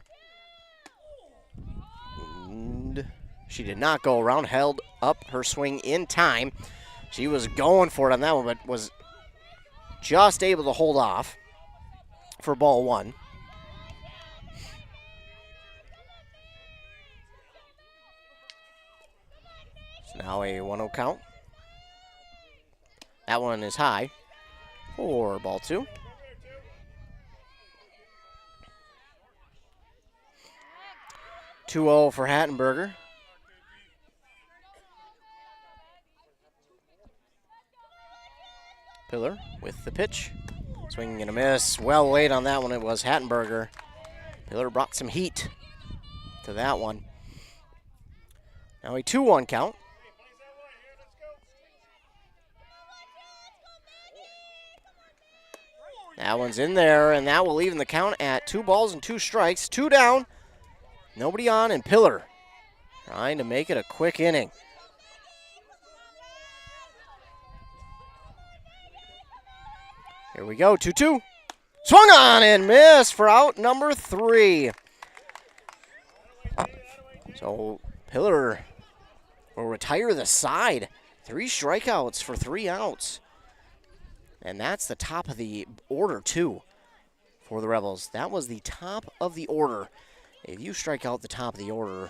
And she did not go around, held up her swing in time. She was going for it on that one, but was just able to hold off for ball 1. So now a 1-0 count. That one is high for ball 2. (2-0) for Hattenberger. Pillar with the pitch. Swinging and a miss. Well late on that one. It was Hattenberger. Pillar brought some heat to that one. Now a 2-1 count. That one's in there, and that will even the count at 2 balls and 2 strikes. 2 down, nobody on, and Pillar trying to make it a quick inning. Here we go, 2-2. Swung on and missed for out number 3. So Pillar will retire the side. 3 strikeouts for 3 outs. And that's the top of the order, too, for the Rebels. That was the top of the order. If you strike out the top of the order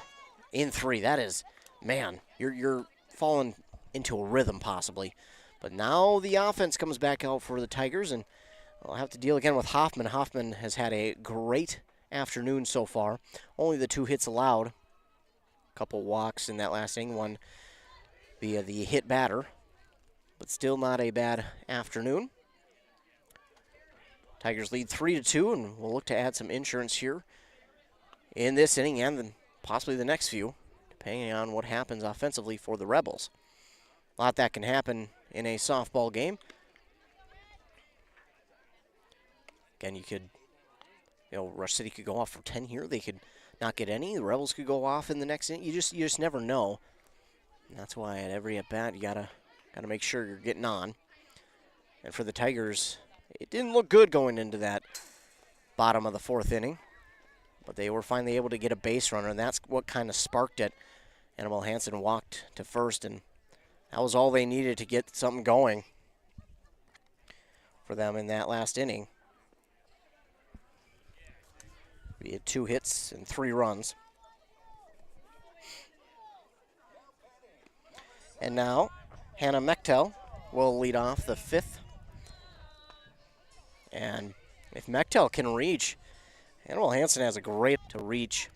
in 3, that is, man, you're falling into a rhythm possibly. But now the offense comes back out for the Tigers, and we'll have to deal again with Hoffman. Hoffman has had a great afternoon so far. Only the 2 hits allowed. A couple walks in that last inning, one via the hit batter. But still not a bad afternoon. Tigers lead 3-2, and we'll look to add some insurance here in this inning and then possibly the next few, depending on what happens offensively for the Rebels. A lot that can happen in a softball game. Again, you could, Rush City could go off for 10 here. They could not get any. The Rebels could go off in the next inning. You just never know. And that's why at every at-bat you gotta make sure you're getting on. And for the Tigers, it didn't look good going into that bottom of the 4th inning. But they were finally able to get a base runner, and that's what kind of sparked it. Annabelle Hansen walked to first, and that was all they needed to get something going for them in that last inning. We had 2 hits and 3 runs. And now Hannah Mechtel will lead off the 5th. And if Mechtel can reach, Annabelle Hansen has a great to reach.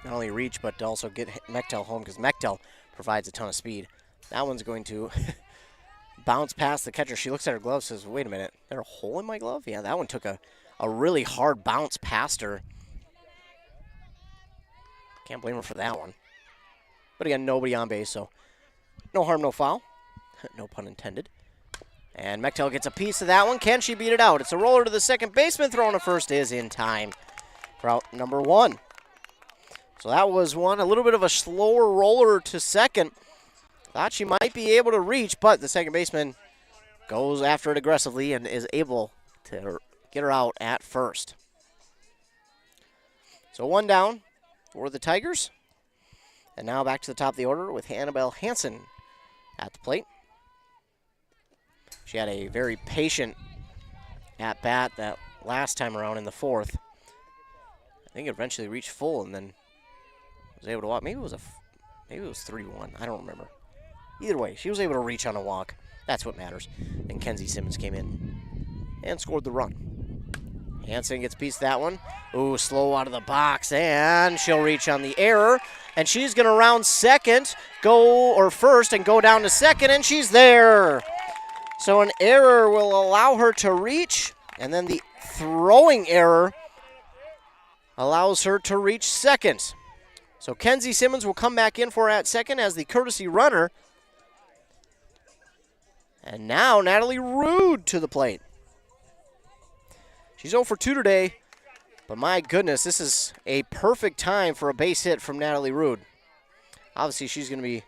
Not only reach, but to also get Mechtel home, because Mechtel provides a ton of speed. That one's going to bounce past the catcher. She looks at her glove, says, wait a minute, is there a hole in my glove? Yeah, that one took a really hard bounce past her. Can't blame her for that one. But again, nobody on base, so no harm, no foul. No pun intended. And Mechtel gets a piece of that one. Can she beat it out? It's a roller to the second baseman. Throwing to first is in time for out number 1. So that was one. A little bit of a slower roller to second. Thought she might be able to reach, but the second baseman goes after it aggressively and is able to get her out at first. So 1 down for the Tigers. And now back to the top of the order with Annabelle Hansen at the plate. She had a very patient at-bat that last time around in the 4th. I think it eventually reached full and then was able to walk. Maybe it was 3-1. I don't remember. Either way, she was able to reach on a walk. That's what matters. And Kenzie Simmons came in and scored the run. Hansen gets a piece of that one. Ooh, slow out of the box, and she'll reach on the error. And she's going to round first and go down to second, and she's there. So an error will allow her to reach, and then the throwing error allows her to reach second. So Kenzie Simmons will come back in for her at second as the courtesy runner. And now Natalie Rude to the plate. She's 0 for 2 today, but my goodness, this is a perfect time for a base hit from Natalie Rude. Obviously, she's going to be,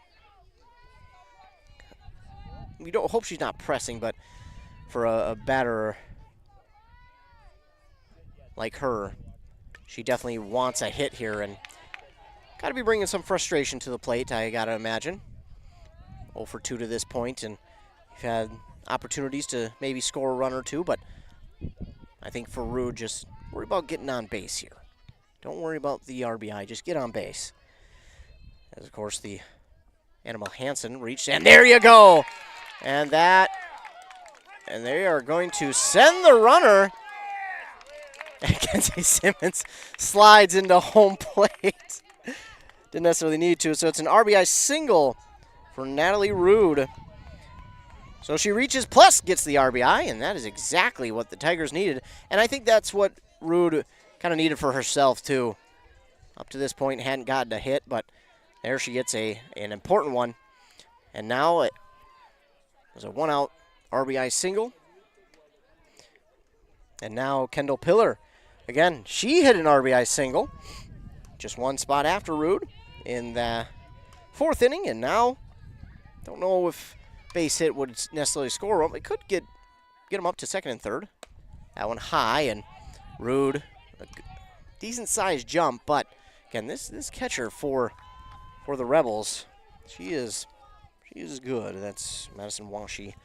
we don't hope she's not pressing, but for a batter like her, she definitely wants a hit here and got to be bringing some frustration to the plate, I got to imagine. 0 for 2 to this point, and you've had opportunities to maybe score a run or two, but I think for Rude, just worry about getting on base here. Don't worry about the RBI, just get on base. As, of course, the Annabelle Hansen reached, and there you go! And they are going to send the runner. And Kenzie Simmons slides into home plate. Didn't necessarily need to, so it's an RBI single for Natalie Rude. So she reaches plus gets the RBI, and that is exactly what the Tigers needed. And I think that's what Rude kind of needed for herself, too. Up to this point, hadn't gotten a hit, but there she gets an important one. And now it was a 1-out RBI single. And now Kendall Pillar. Again, she hit an RBI single. Just one spot after Rude in the 4th inning, and now don't know if base hit would necessarily score them. It could get them up to second and third. That one high, and Rude, a decent sized jump, but again, this catcher for the Rebels, she is good. That's Madison Washi.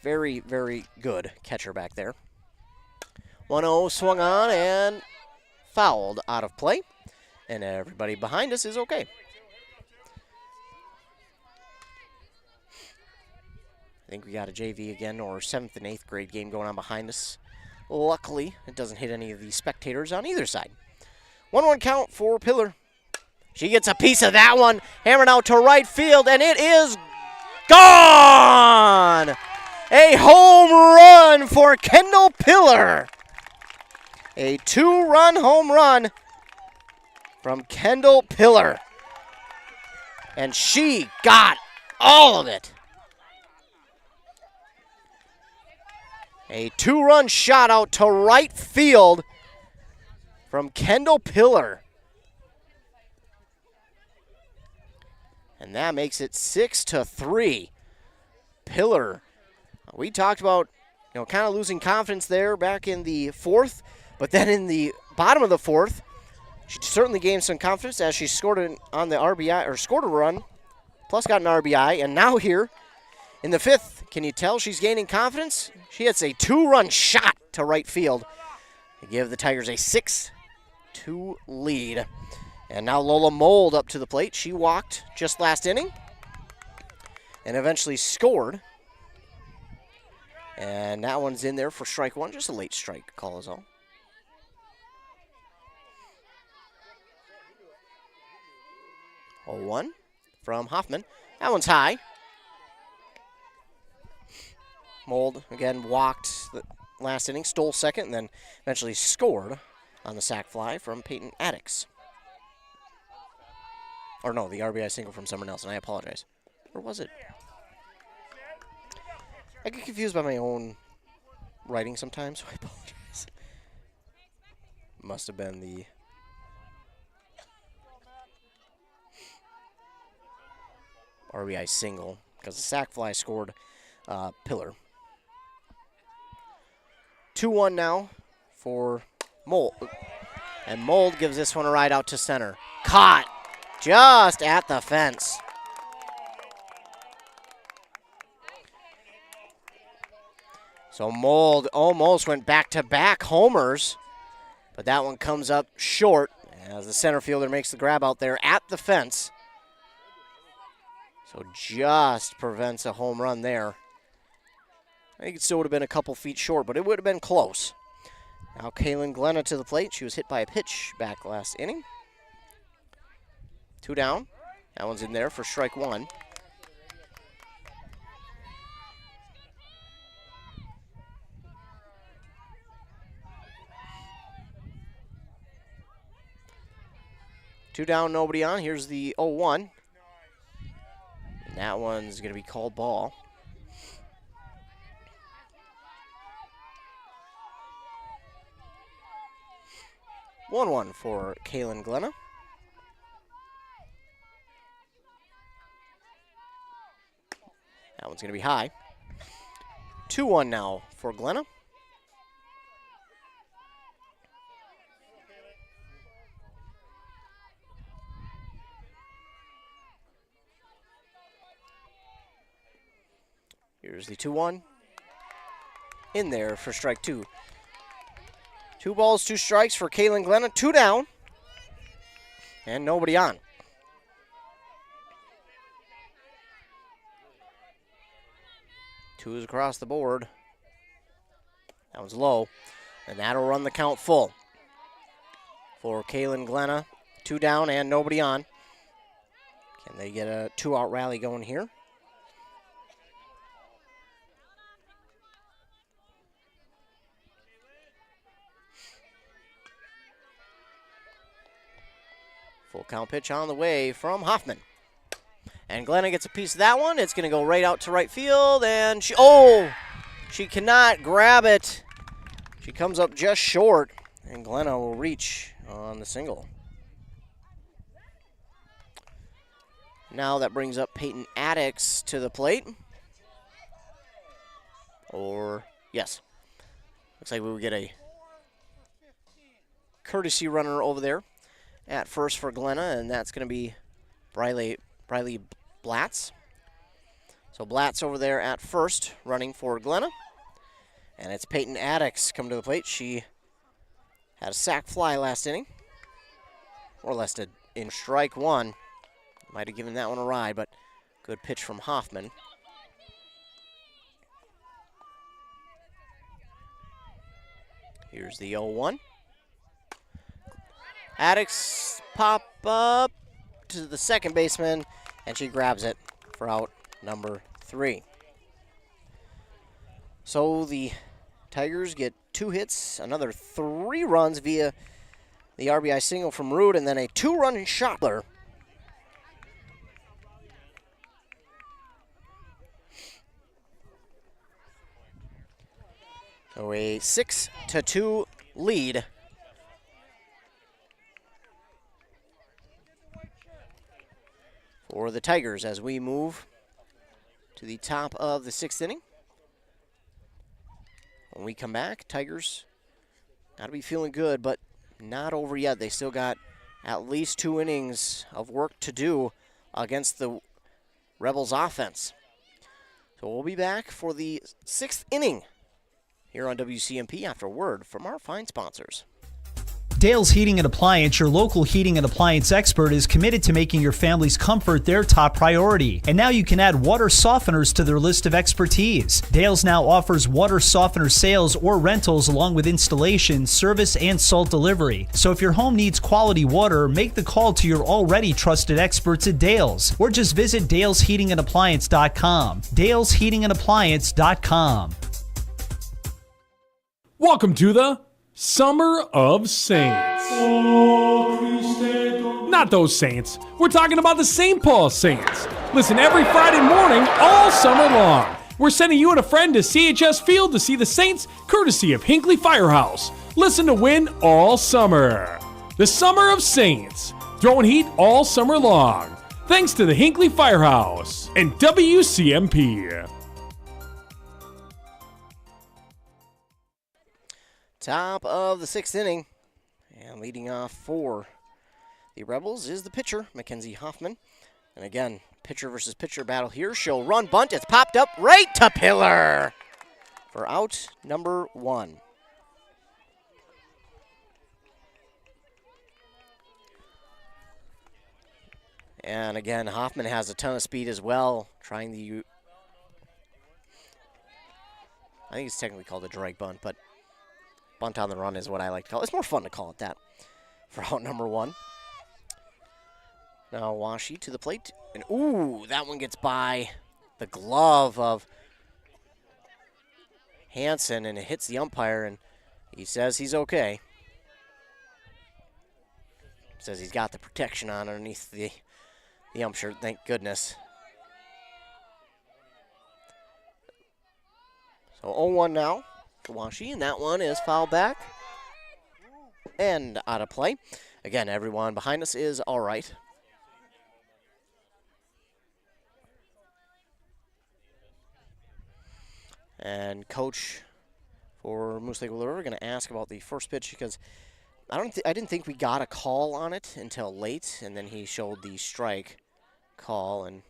Very, very good catcher back there. 1-0 swung on and fouled out of play, and everybody behind us is okay. I think we got a JV again or 7th and 8th grade game going on behind us. Luckily, it doesn't hit any of the spectators on either side. 1-1 count for Pillar. She gets a piece of that one, hammered out to right field, and it is gone! A home run for Kendall Pillar. A 2-run home run from Kendall Pillar. And she got all of it. A 2-run shot out to right field from Kendall Pillar. And that makes it 6-3. Pillar. We talked about, kind of losing confidence there back in the 4th, but then in the bottom of the 4th, she certainly gained some confidence as she scored on the RBI, or scored a run, plus got an RBI, and now here in the 5th, can you tell she's gaining confidence? She hits a 2-run shot to right field to give the Tigers a 6-2 lead. And now Lola Mold up to the plate. She walked just last inning and eventually scored. And that one's in there for strike one. Just a late strike call is all. Oh, 1 from Hoffman. That one's high. Mold, again, walked the last inning, stole second, and then eventually scored on the sac fly from Peyton Addix. Or no, the RBI single from Summer Nelson. I apologize. Or was it? I get confused by my own writing sometimes, so I apologize. Must have been the RBI single because the sac fly scored Pillar. 2-1 now for Mold. And Mold gives this one a ride out to center. Caught just at the fence. So Mold almost went back-to-back homers, but that one comes up short as the center fielder makes the grab out there at the fence. So just prevents a home run there. I think it still would have been a couple feet short, but it would have been close. Now Kaylin Glenna to the plate. She was hit by a pitch back last inning. 2 down. That one's in there for strike 1. Two down, nobody on. Here's the 0-1. And that one's going to be called ball. One for Kaylin Glenna. That one's going to be high. 2-1 now for Glenna. Here's the 2-1. In there for strike 2. 2 balls, 2 strikes for Kaylin Glenna. 2 down. And nobody on. Twos across the board. That one's low. And that'll run the count full for Kaylin Glenna. 2 down and nobody on. Can they get a 2-out rally going here? Full count pitch on the way from Hoffman. And Glenna gets a piece of that one. It's going to go right out to right field. And she cannot grab it. She comes up just short. And Glenna will reach on the single. Now that brings up Peyton Addix to the plate. Yes. Looks like we will get a courtesy runner over there at first for Glenna, and that's going to be Briley Blatz. So Blatz over there at first, running for Glenna. And it's Peyton Addix come to the plate. She had a sac fly last inning, or less in strike 1. Might have given that one a ride, but good pitch from Hoffman. Here's the 0-1. Addix pop up to the second baseman, and she grabs it for out number 3. So the Tigers get 2 hits, another 3 runs via the RBI single from Root, and then a 2-run shot. So a 6-2 lead. For the Tigers as we move to the top of the 6th inning. When we come back, Tigers got to be feeling good, but not over yet. They still got at least 2 innings of work to do against the Rebels offense. So we'll be back for the 6th inning here on WCMP after a word from our fine sponsors. Dale's Heating and Appliance, your local heating and appliance expert, is committed to making your family's comfort their top priority. And now you can add water softeners to their list of expertise. Dale's now offers water softener sales or rentals along with installation, service, and salt delivery. So if your home needs quality water, make the call to your already trusted experts at Dale's, or just visit dalesheatingandappliance.com. dalesheatingandappliance.com. Welcome to the Summer of Saints. Not those Saints. We're talking about the St. Paul Saints. Listen every Friday morning all summer long. We're sending you and a friend to CHS Field to see the Saints, courtesy of Hinckley Firehouse. Listen to win all summer. The Summer of Saints. Throwing heat all summer long. Thanks to the Hinckley Firehouse and WCMP. Top of the 6th inning. And leading off for the Rebels is the pitcher, Mackenzie Hoffman. And again, pitcher versus pitcher battle here. She'll run, bunt. It's popped up right to Pillar for out number 1. And again, Hoffman has a ton of speed as well, trying the, I think it's technically called a drag bunt, but bunt on the run is what I like to call it. It's more fun to call it that for out number 1. Now Washi to the plate, and ooh, that one gets by the glove of Hansen, and it hits the umpire, and he says he's okay. Says he's got the protection on underneath the ump shirt, thank goodness. So 0-1 now for Washi, and that one is fouled back and out of play. Again, everyone behind us is all right. And coach for Moose Lake Willow, we're going to ask about the first pitch because I didn't think we got a call on it until late, and then he showed the strike call, and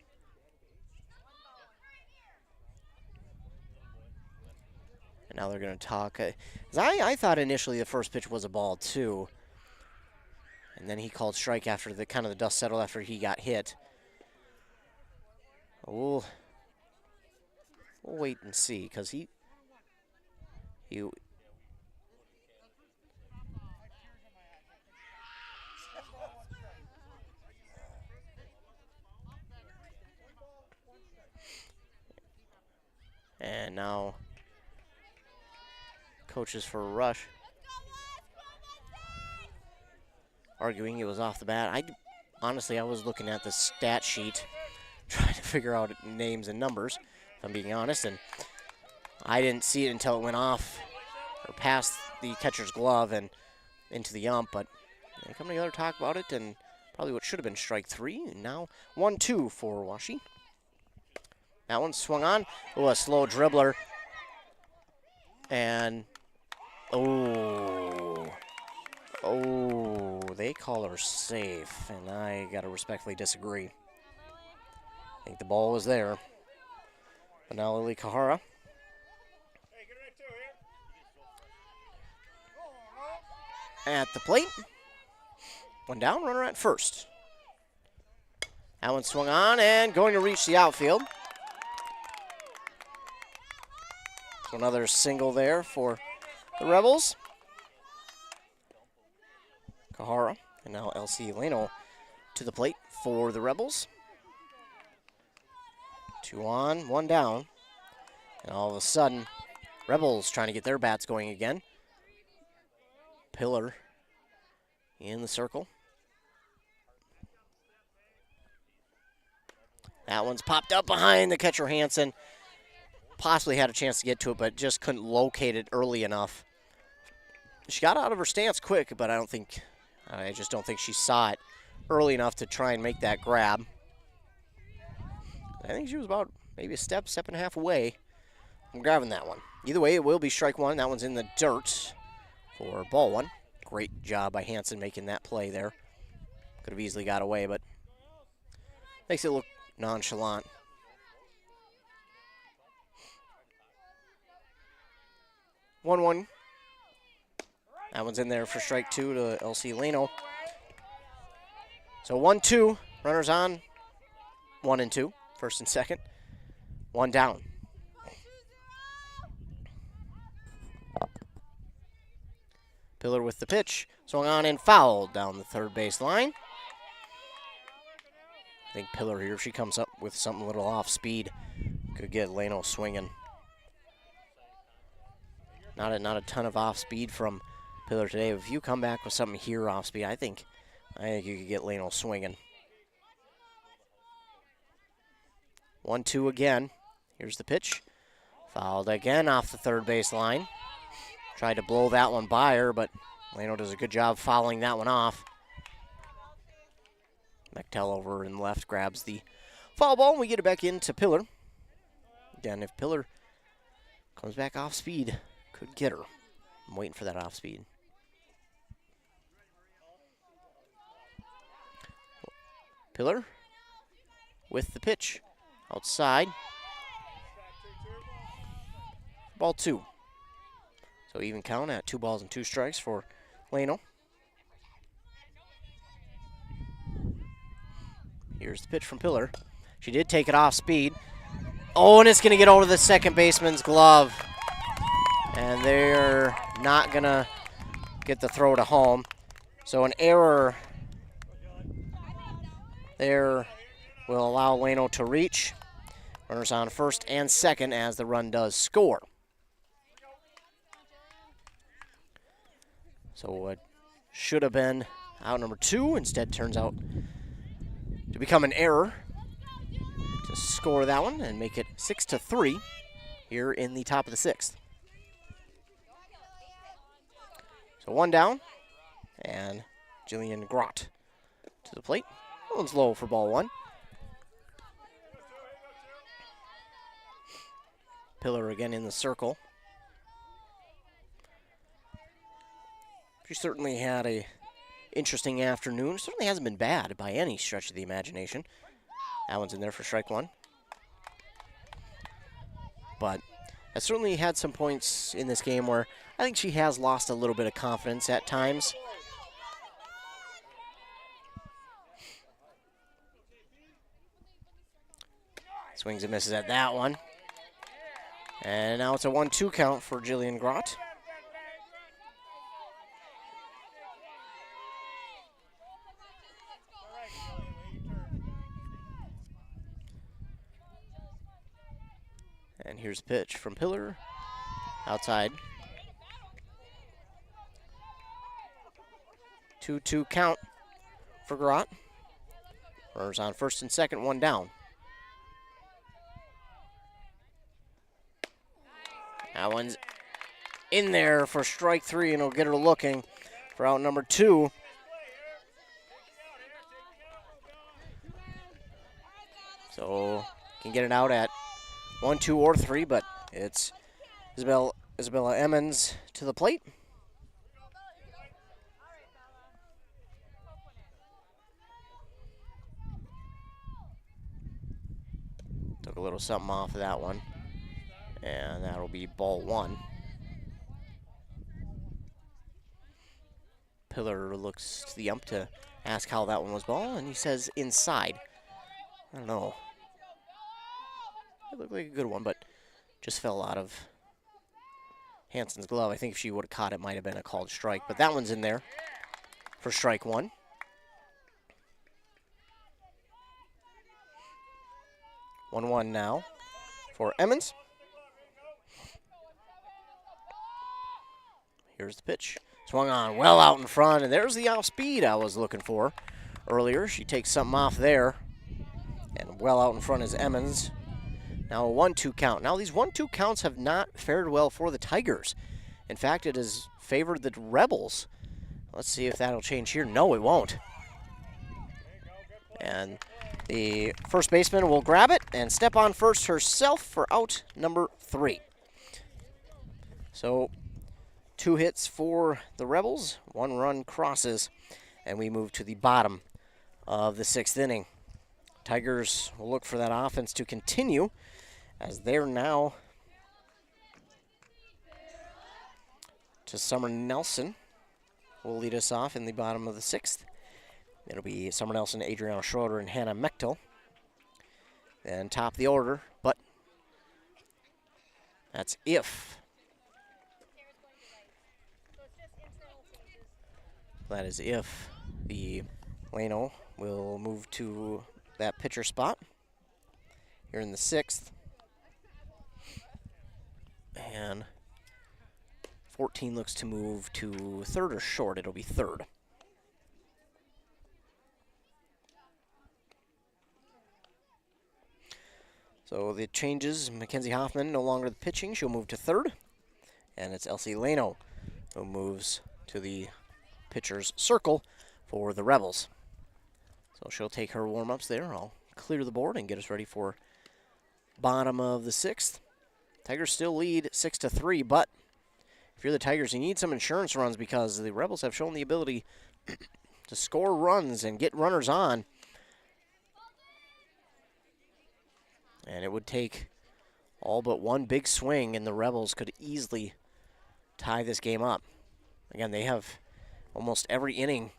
now they're going to talk. 'Cause I thought initially the first pitch was a ball too, and then he called strike after the kind of the dust settled after he got hit. We'll wait and see because he and now coaches for Rush arguing it was off the bat. Honestly, I was looking at the stat sheet trying to figure out names and numbers, if I'm being honest, and I didn't see it until it went off or past the catcher's glove and into the ump, but they come together to talk about it, and probably what should have been strike 3, and now 1-2 for Washi. That one swung on. Oh, a slow dribbler. And, they call her safe, and I got to respectfully disagree. I think the ball was there. But now Lily Kahara. At the plate. One down, runner at first. That one swung on and going to reach the outfield. So another single there for the Rebels. Kahara, and now LC Leno to the plate for the Rebels. 2 on, 1 down. And all of a sudden, Rebels trying to get their bats going again. Pillar in the circle. That one's popped up behind the catcher Hansen. Possibly had a chance to get to it, but just couldn't locate it early enough. She got out of her stance quick, but I just don't think she saw it early enough to try and make that grab. I think she was about maybe a step and a half away from grabbing that one. Either way, it will be strike 1. That one's in the dirt for ball 1. Great job by Hansen making that play there. Could have easily got away, but makes it look nonchalant. One. That one's in there for strike 2 to LC Leno. So 1-2, runners on, 1 and 2, first and second. 1 down. Pillar with the pitch, swung on and fouled down the third base line. I think Pillar here, if she comes up with something a little off speed, could get Leno swinging. Not a ton of off speed from Pillar today. If you come back with something here off speed, I think I think you could get Leno swinging. 1-2 again. Here's the pitch. Fouled again off the third base line. Tried to blow that one by her, but Leno does a good job fouling that one off. Mechtel over in left grabs the foul ball, and we get it back into Pillar. Again, if Pillar comes back off speed, could get her. I'm waiting for that off speed. Pillar with the pitch. Outside. Ball 2. So even count at 2 balls and 2 strikes for Leno. Here's the pitch from Pillar. She did take it off speed. Oh, and it's going to get over the second baseman's glove. And they're not going to get the throw to home. So an error there will allow Leno to reach. Runners on first and second as the run does score. So what should have been out number 2 instead turns out to become an error to score that one and make it 6-3 here in the top of the 6th. So 1 down, and Jillian Grott to the plate. That one's low for ball 1. Pillar again in the circle. She certainly had a interesting afternoon. Certainly hasn't been bad by any stretch of the imagination. That one's in there for strike 1. But has certainly had some points in this game where I think she has lost a little bit of confidence at times. Swings and misses at that one. And now it's a 1-2 count for Jillian Grott. And here's a pitch from Pillar. Outside. 2-2 count for Grott. Runners on first and second, 1 down. That one's in there for strike 3, and it'll get her looking for out number 2. So can get it out at 1, 2, or 3, but it's Isabella Emmons to the plate. Took a little something off of that one. And that'll be ball 1. Pillar looks to the ump to ask how that one was ball, and he says inside. I don't know. It looked like a good one, but just fell out of Hansen's glove. I think if she would have caught it, might have been a called strike, but that one's in there for strike 1. 1-1 now for Emmons. Here's the pitch. Swung on well out in front, and there's the off speed I was looking for earlier. She takes something off there, and well out in front is Emmons. Now a 1-2 count. Now these 1-2 counts have not fared well for the Tigers. In fact, it has favored the Rebels. Let's see if that'll change here. No, it won't. And the first baseman will grab it and step on first herself for out number 3. So 2 hits for the Rebels, 1 run crosses, and we move to the bottom of the 6th inning. Tigers will look for that offense to continue as they're now to Summer Nelson will lead us off in the bottom of the 6th. It'll be Summer Nelson, Adriana Schroeder, and Hannah Mechtel. Then top the order, but that's if. That is if the Leno will move to that pitcher spot here in the 6th. And 14 looks to move to third or short. It'll be third. So the changes, Mackenzie Hoffman no longer the pitching. She'll move to third. And it's Elsie Leno who moves to the pitcher's circle for the Rebels. So she'll take her warm-ups there. I'll clear the board and get us ready for bottom of the 6th. Tigers still lead 6-3, but if you're the Tigers, you need some insurance runs because the Rebels have shown the ability to score runs and get runners on. And it would take all but one big swing, and the Rebels could easily tie this game up. Again, they have almost every inning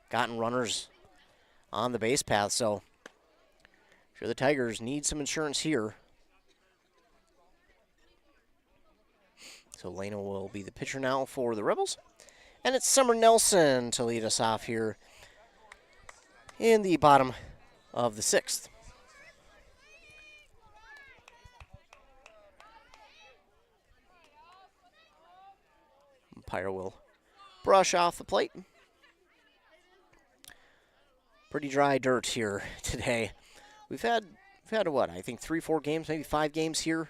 gotten runners on the base path, so if you're the Tigers, need some insurance here. So Leno will be the pitcher now for the Rebels. And it's Summer Nelson to lead us off here in the bottom of the 6th. Umpire will brush off the plate. Pretty dry dirt here today. We've had what, I think 3-4 games, maybe 5 games here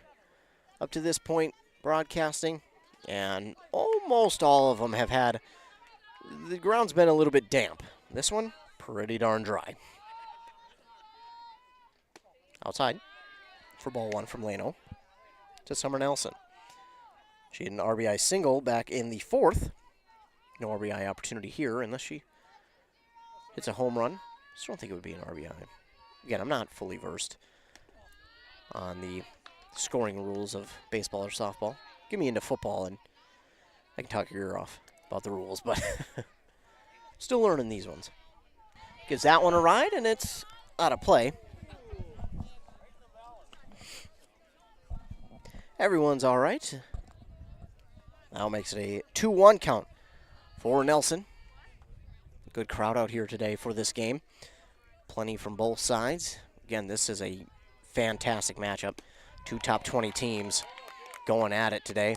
up to this point broadcasting, and almost all of them have had, the ground's been a little bit damp. This one, pretty darn dry. Outside for ball 1 from Leno to Summer Nelson. She had an RBI single back in the 4th. No RBI opportunity here unless she hits a home run. Just don't think it would be an RBI. Again, I'm not fully versed on the scoring rules of baseball or softball. Get me into football and I can talk your ear off about the rules, but still learning these ones. Gives that one a ride, and it's out of play. Everyone's all right. Now makes it a 2-1 count for Nelson. Good crowd out here today for this game. Plenty from both sides. Again, this is a fantastic matchup. 2 top 20 teams going at it today.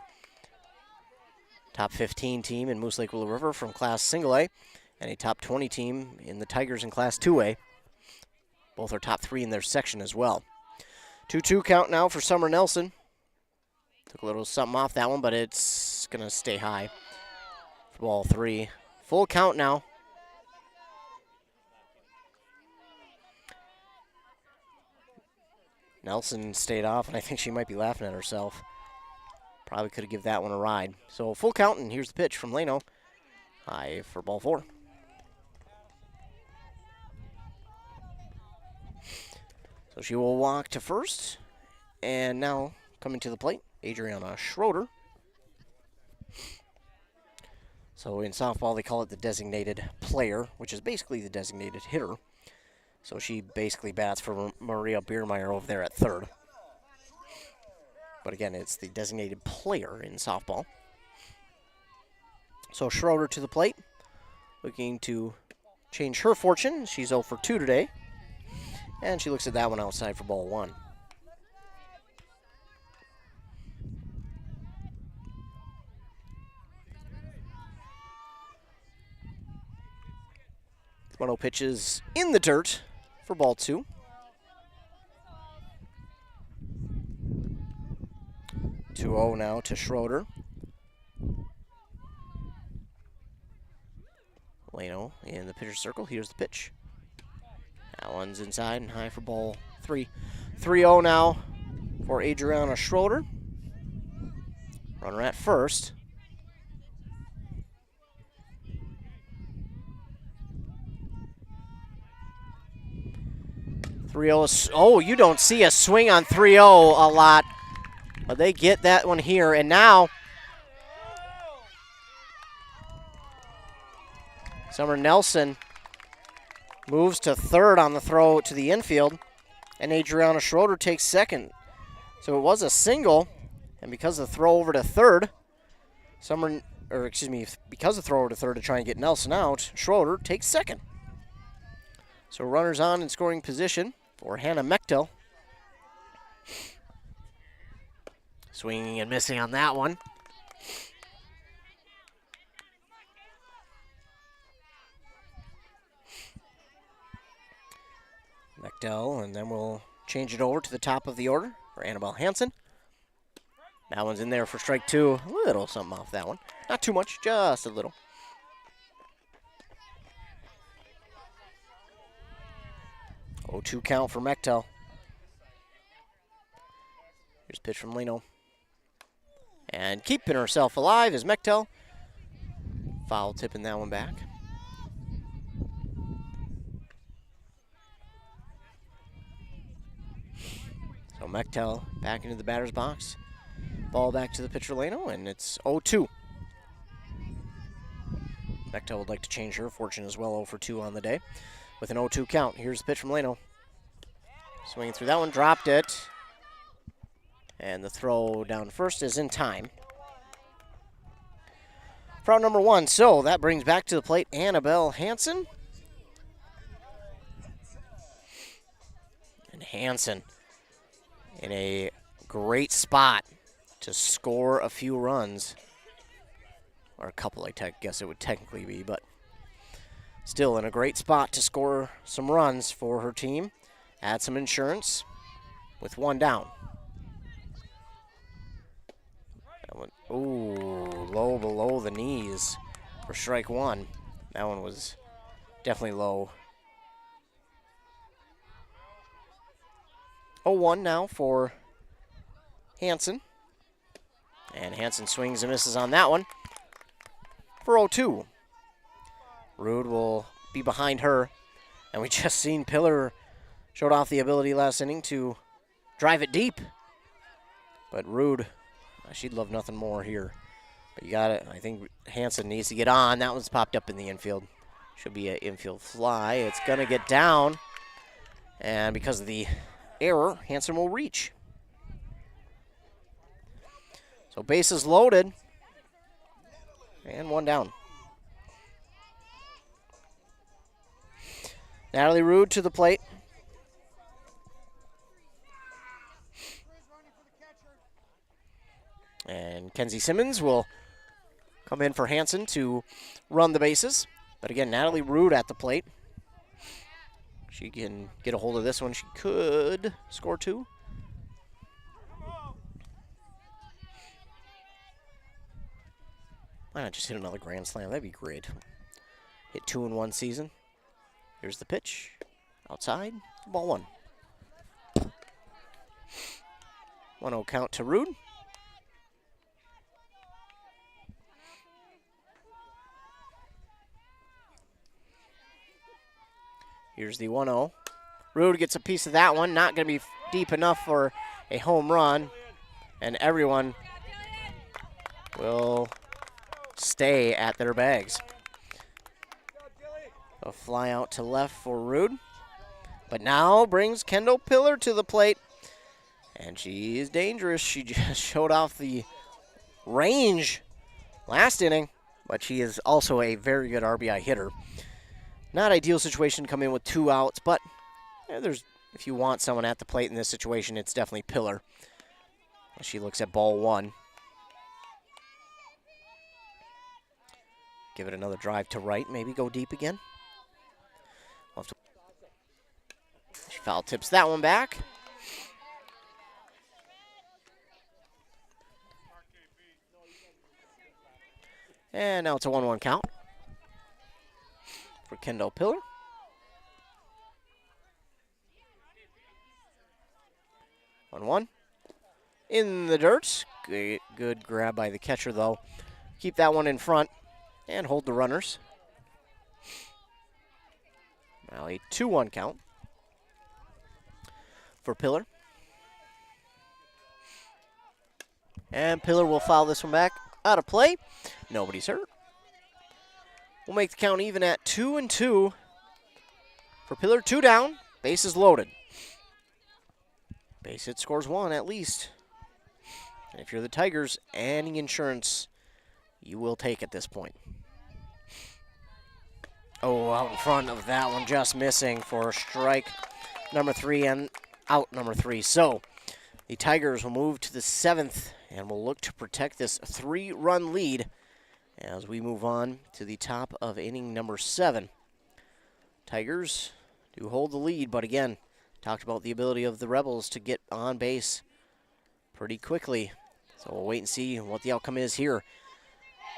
Top 15 team in Moose Lake Willow River from Class Single A, and a top 20 team in the Tigers in Class 2A. Both are top 3 in their section as well. 2-2 count now for Summer Nelson. Took a little something off that one, but it's going to stay high for ball 3. Full count now. Nelson stayed off, and I think she might be laughing at herself. Probably could have given that one a ride. So full count, and here's the pitch from Leno. High for ball 4. So she will walk to first. And now coming to the plate, Adriana Schroeder. So in softball, they call it the designated player, which is basically the designated hitter. So she basically bats for Maria Biermeyer over there at third. But again, it's the designated player in softball. So Schroeder to the plate, looking to change her fortune. She's 0 for 2 today. And she looks at that one outside for ball 1. One-0 pitches in the dirt for ball 2. 2-0 now to Schroeder. Leno in the pitcher's circle. Here's the pitch. That one's inside and high for ball 3. 3-0 now for Adriana Schroeder. Runner at first. Oh, you don't see a swing on 3-0 a lot. But they get that one here. And now Summer Nelson moves to third on the throw to the infield. And Adriana Schroeder takes second. So it was a single. And because of the throw over to third, because of the throw over to third to try and get Nelson out, Schroeder takes second. So runners on in scoring position for Hannah Mechtel. Swinging and missing on that one. Mechtel, and then we'll change it over to the top of the order. for Annabelle Hansen. That one's in there for strike 2. A little something off that one. Not too much, just a little. Oh, 2 count for Mechtel. Here's a pitch from Leno. And keeping herself alive is Mechtel. Foul tipping that one back. So Mechtel back into the batter's box. Ball back to the pitcher Leno, and it's 0-2. Mechtel would like to change her fortune as well, 0 for 2 on the day. With an 0-2 count, here's the pitch from Leno. Swinging through that one, dropped it. And the throw down first is in time. For out number 1, so that brings back to the plate Annabelle Hansen. And Hansen in a great spot to score a few runs. Or a couple, I guess it would technically be, but still in a great spot to score some runs for her team. Add some insurance with 1 down. That one, ooh, low below the knees for strike 1. That one was definitely low. 0-1 now for Hansen. And Hansen swings and misses on that one for 0-2. Rude will be behind her. And we just seen Pillar showed off the ability last inning to drive it deep. But Rude, she'd love nothing more here. But you got it. I think Hansen needs to get on. That one's popped up in the infield. Should be an infield fly. It's going to get down. And because of the error, Hansen will reach. So bases loaded. And 1 down. Natalie Rude to the plate. And Kenzie Simmons will come in for Hansen to run the bases. But again, Natalie Rude at the plate. She can get a hold of this one. She could score 2. Why not just hit another grand slam? That'd be great. Hit 2 in 1 season. Here's the pitch. Outside. Ball 1. 1-0 count to Rude. Here's the 1-0. Rude gets a piece of that one. Not going to be deep enough for a home run. And everyone will stay at their bags. A fly out to left for Rude. But now brings Kendall Pillar to the plate. And she is dangerous. She just showed off the range last inning. But she is also a very good RBI hitter. Not ideal situation to come in with 2 outs. But there's, if you want someone at the plate in this situation, it's definitely Pillar. She looks at ball 1. Give it another drive to right. Maybe go deep again. She foul tips that one back. And now it's a 1-1 count for Kendall Pillar. One in the dirt. Good grab by the catcher, though. Keep that one in front and hold the runners. Now a 2-1 count for Pillar. And Pillar will foul this one back. Out of play. Nobody's hurt. We'll make the count even at 2-2 for Pillar. 2 down. Bases loaded. Base hit scores 1 at least. And if you're the Tigers, any insurance you will take at this point. Oh, out in front of that one, just missing for strike number 3 and out number 3. So the Tigers will move to the 7th and will look to protect this 3-run lead as we move on to the top of inning number 7. Tigers do hold the lead, but again, talked about the ability of the Rebels to get on base pretty quickly. So we'll wait and see what the outcome is here.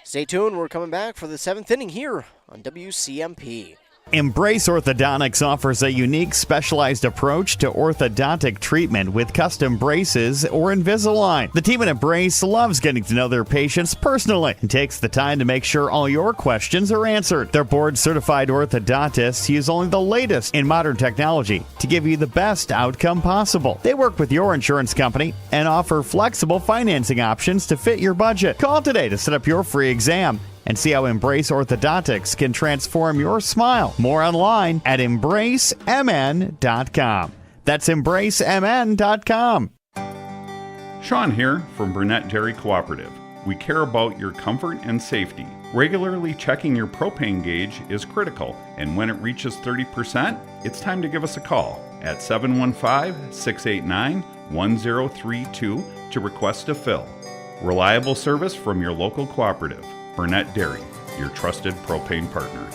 Stay tuned. We're coming back for the 7th inning here on WCMP. Embrace Orthodontics offers a unique specialized approach to orthodontic treatment with custom braces or Invisalign. The team at Embrace loves getting to know their patients personally and takes the time to make sure all your questions are answered. Their board-certified orthodontists use only the latest in modern technology to give you the best outcome possible. They work with your insurance company and offer flexible financing options to fit your budget. Call today to set up your free exam and see how Embrace Orthodontics can transform your smile. More online at embracemn.com. That's embracemn.com. Sean here from Burnett Dairy Cooperative. We care about your comfort and safety. Regularly checking your propane gauge is critical, and when it reaches 30%, it's time to give us a call at 715-689-1032 to request a fill. Reliable service from your local cooperative. Burnett Dairy, your trusted propane partner.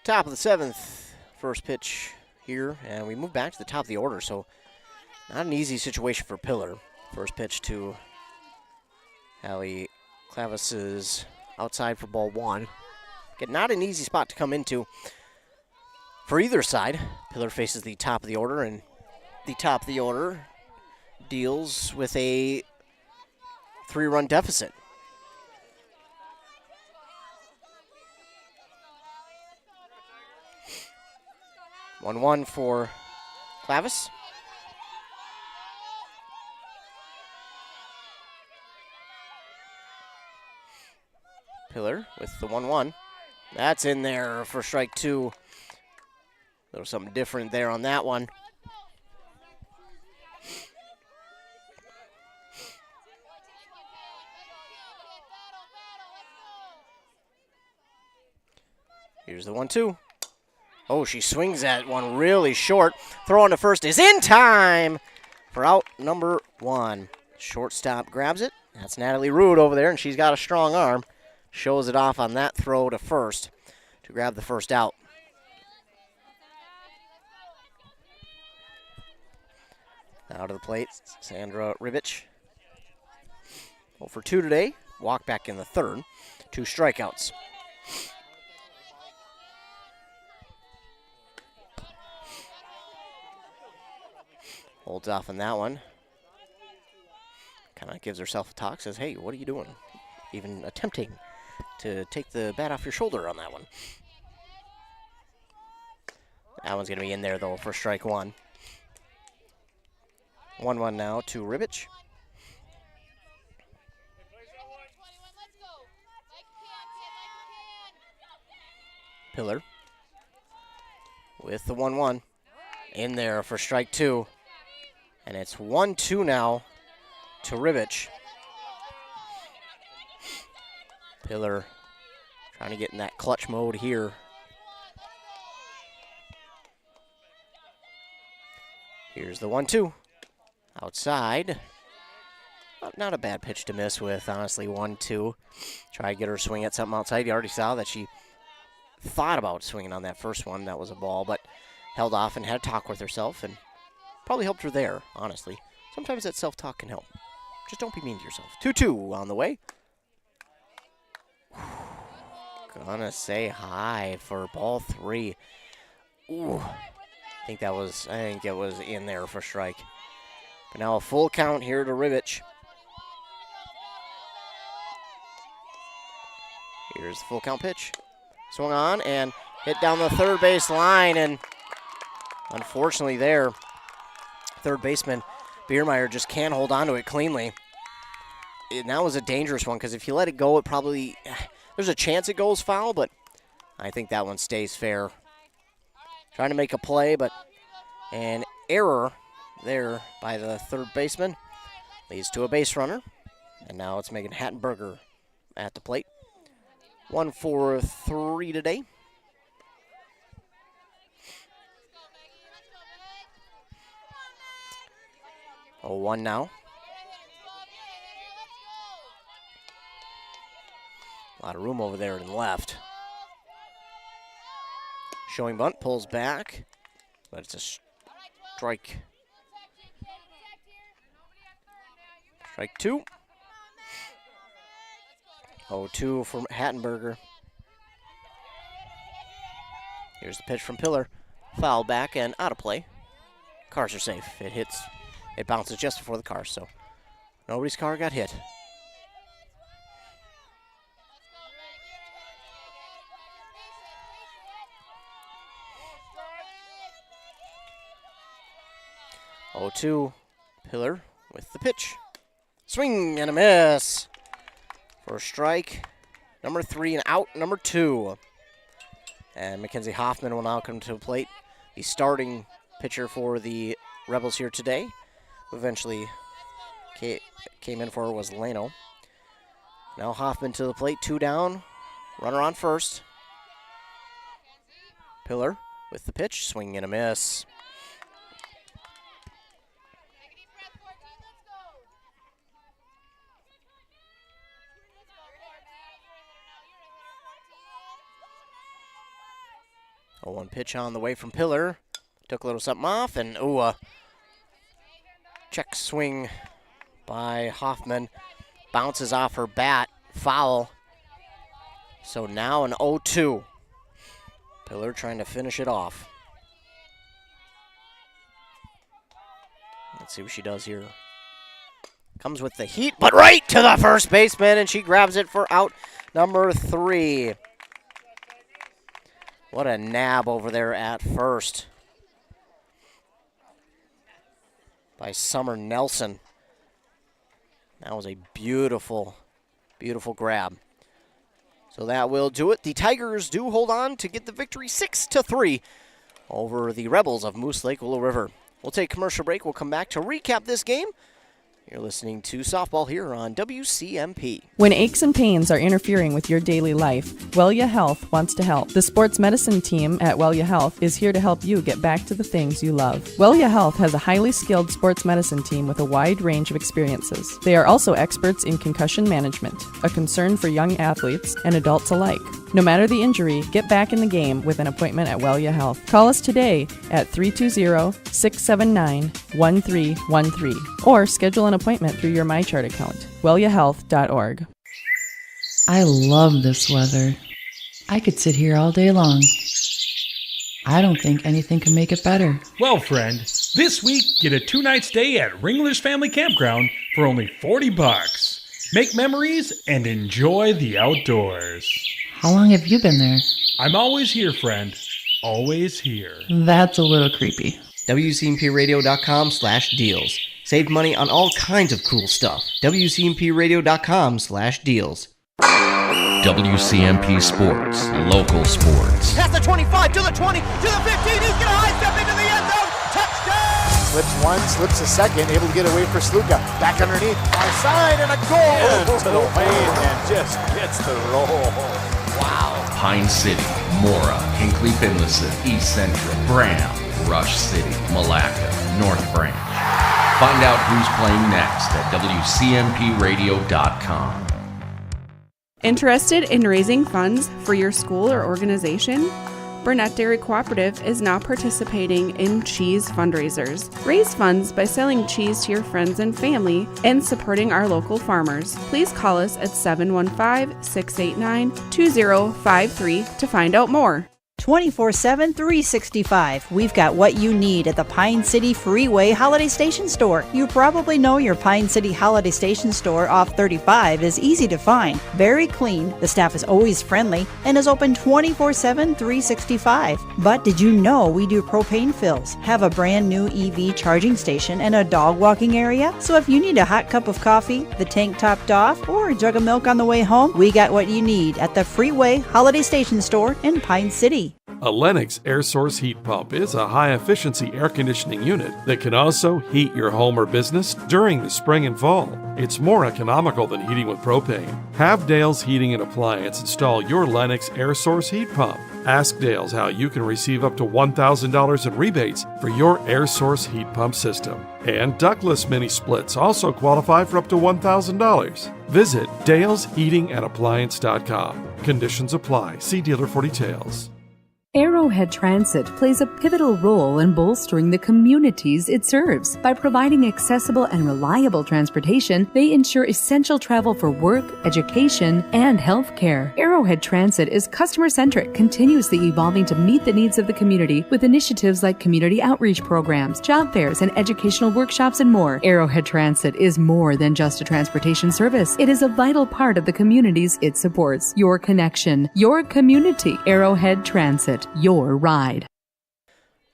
Top of the 7th, first pitch here, and we move back to the top of the order, so not an easy situation for Pillar. First pitch to Hallie Clavis is outside for ball 1. Again, not an easy spot to come into for either side. Pillar faces the top of the order, and the top of the order deals with a 3-run deficit. One for Clavis. Pillar with the 1-1. That's in there for strike 2. There was something different there on that one. Here's the 1-2. Oh, she swings that one really short. Throw on to first is in time for out number 1. Shortstop grabs it. That's Natalie Rude over there, and she's got a strong arm. Shows it off on that throw to first to grab the first out. Now to the plate, Sandra Ribich. 0 for 2 today. Walk back in the 3rd. 2 strikeouts. Holds off on that one. Kind of gives herself a talk, says, hey, what are you doing? Even attempting to take the bat off your shoulder on that one. That one's going to be in there, though, for strike 1. 1-1 now to Ribich. Pillar with the 1-1 in there for strike 2. And it's 1-2 now to Ribich. Pillar trying to get in that clutch mode here. Here's the 1-2. Outside. Not a bad pitch to miss with, honestly, 1-2. Try to get her swing at something outside. You already saw that she thought about swinging on that first one. That was a ball, but held off and had a talk with herself, and probably helped her there, honestly. Sometimes that self-talk can help. Just don't be mean to yourself. 2-2 on the way. Gonna say hi for ball 3. Ooh. I think it was in there for strike. But now a full count here to Ribich. Here's the full count pitch. Swung on and hit down the third base line, and unfortunately there, third baseman Biermeyer just can't hold on to it cleanly. And that was a dangerous one, because if you let it go, it probably, there's a chance it goes foul, but I think that one stays fair. Trying to make a play, but an error there by the third baseman leads to a base runner. And now it's Megan Hattenberger at the plate. 1 for 3 today. Oh, 1 now. A lot of room over there in left. Showing bunt, pulls back, but it's a strike. Strike 2. 0-2 from Hattenberger. Here's the pitch from Pillar. Foul back and out of play. Cars are safe. It bounces just before the car, so nobody's car got hit. Oh, 2. Pillar with the pitch. Swing and a miss. For a strike. Number 3 and out, number 2. And Mackenzie Hoffman will now come to the plate. The starting pitcher for the Rebels here today, who eventually came in for was Leno. Now Hoffman to the plate, 2 down. Runner on first. Pillar with the pitch. Swing and a miss. A 1 pitch on the way from Pillar. Took a little something off, and check swing by Hoffman. Bounces off her bat. Foul. So now an 0-2. Pillar trying to finish it off. Let's see what she does here. Comes with the heat, but right to the first baseman, and she grabs it for out number 3. What a nab over there at first by Summer Nelson. That was a beautiful, beautiful grab. So that will do it. The Tigers do hold on to get the victory 6-3 over the Rebels of Moose Lake Willow River. We'll take a commercial break. We'll come back to recap this game. You're listening to Softball here on WCMP. When aches and pains are interfering with your daily life, Wellia Health wants to help. The sports medicine team at Wellia Health is here to help you get back to the things you love. Wellia Health has a highly skilled sports medicine team with a wide range of experiences. They are also experts in concussion management, a concern for young athletes and adults alike. No matter the injury, get back in the game with an appointment at Wellia Health. Call us today at 320-679-1313 or schedule an appointment through your MyChart account, welliahealth.org. I love this weather. I could sit here all day long. I don't think anything can make it better. Well, friend, this week get a 2-night stay at Ringler's Family Campground for only $40. Make memories and enjoy the outdoors. How long have you been there? I'm always here, friend. Always here. That's a little creepy. WCMPradio.com/deals. Save money on all kinds of cool stuff. WCMPradio.com/deals. WCMP Sports, local sports. Past the 25, to the 20, to the 15. He's going to high step into the end zone. Touchdown! Slips 1, slips a second, able to get away for Sluka. Back underneath, far side, and a goal to the lane, and just gets the roll. Wow. Pine City, Mora, Hinkley Finlayson, East Central, Branham, Rush City, Malacca, North Branch. Find out who's playing next at WCMPradio.com. Interested in raising funds for your school or organization? Burnett Dairy Cooperative is now participating in cheese fundraisers. Raise funds by selling cheese to your friends and family and supporting our local farmers. Please call us at 715-689-2053 to find out more. 24/7, 365. We've got what you need at the Pine City Freeway Holiday Station Store. You probably know your Pine City Holiday Station Store off 35 is easy to find, very clean, the staff is always friendly, and is open 24/7, 365. But did you know we do propane fills, have a brand new EV charging station, and a dog walking area? So if you need a hot cup of coffee, the tank topped off, or a jug of milk on the way home, we got what you need at the Freeway Holiday Station Store in Pine City. A Lennox air source heat pump is a high-efficiency air conditioning unit that can also heat your home or business during the spring and fall. It's more economical than heating with propane. Have Dale's Heating and Appliance install your Lennox air source heat pump. Ask Dale's how you can receive up to $1,000 in rebates for your air source heat pump system. And ductless mini splits also qualify for up to $1,000. Visit dalesheatingandappliance.com. Conditions apply. See dealer for details. Arrowhead Transit plays a pivotal role in bolstering the communities it serves. By providing accessible and reliable transportation, they ensure essential travel for work, education, and healthcare. Arrowhead Transit is customer-centric, continuously evolving to meet the needs of the community with initiatives like community outreach programs, job fairs, and educational workshops and more. Arrowhead Transit is more than just a transportation service. It is a vital part of the communities it supports. Your connection, your community. Arrowhead Transit. Your ride.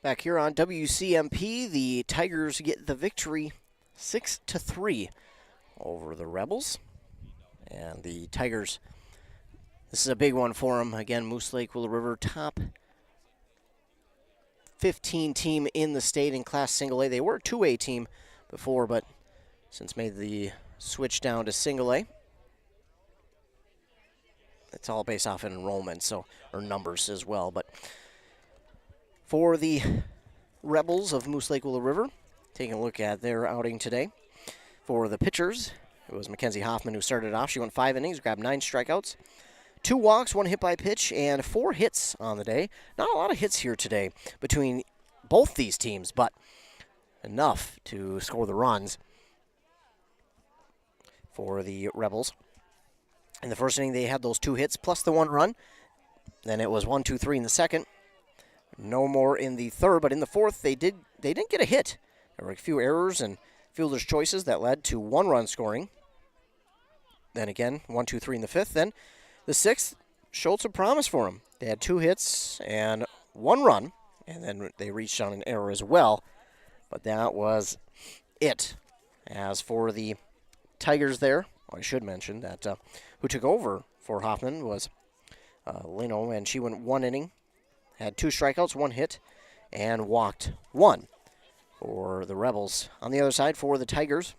Back here on WCMP, the Tigers get the victory 6-3 over the Rebels. And the Tigers, this is a big one for them. Again, Moose Lake, Willow River, top 15 team in the state in Class Single A. They were a 2A team before, but since made the switch down to Single A. It's all based off of enrollment, or numbers as well. But for the Rebels of Moose Lake Willow River, taking a look at their outing today. For the pitchers, it was Mackenzie Hoffman who started off. She went 5 innings, grabbed 9 strikeouts, 2 walks, 1 hit by pitch, and 4 hits on the day. Not a lot of hits here today between both these teams, but enough to score the runs for the Rebels. In the first inning, they had those 2 hits plus the 1 run. Then it was 1, 2, 3 in the second. No more in the third, but in the fourth, they didn't get a hit. There were a few errors and fielder's choices that led to 1 run scoring. Then again, 1, 2, 3 in the fifth. Then the sixth showed some promise for them. They had 2 hits and 1 run, and then they reached on an error as well. But that was it. As for the Tigers there, I should mention that who took over for Hoffman was Lino, and she went 1 inning, had 2 strikeouts, 1 hit, and walked 1 for the Rebels. On the other side, for the Tigers,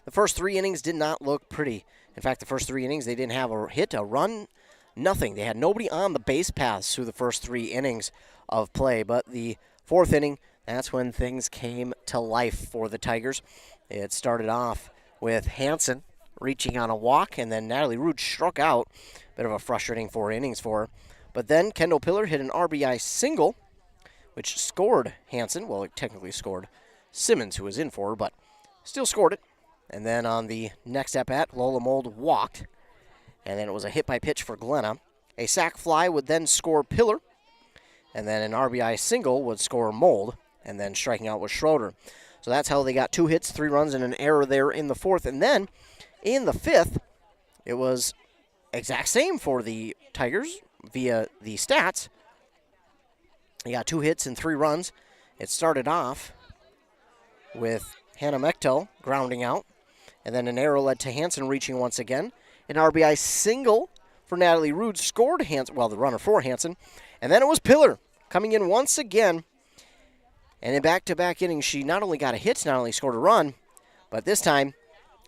the first 3 innings did not look pretty. In fact, the first 3 innings, they didn't have a hit, a run, nothing. They had nobody on the base paths through the first 3 innings of play. But the 4th inning, that's when things came to life for the Tigers. It started off with Hansen reaching on a walk, and then Natalie Rude struck out. Bit of a frustrating 4 innings for her. But then Kendall Pillar hit an RBI single, which scored Hansen. Well, it technically scored Simmons, who was in for her, but still scored it. And then on the next at-bat, Lola Mold walked, and then it was a hit by pitch for Glenna. A sac fly would then score Pillar, and then an RBI single would score Mold, and then striking out was Schroeder. So that's how they got 2 hits, 3 runs, and an error there in the 4th. And then in the 5th, it was exact same for the Tigers via the stats. They got 2 hits and 3 runs. It started off with Hannah Mechtel grounding out, and then an error led to Hansen reaching once again. An RBI single for Natalie Rude scored Hansen, well, the runner for Hansen. And then it was Pillar coming in once again. And in back-to-back innings, she not only got a hit, not only scored a run, but this time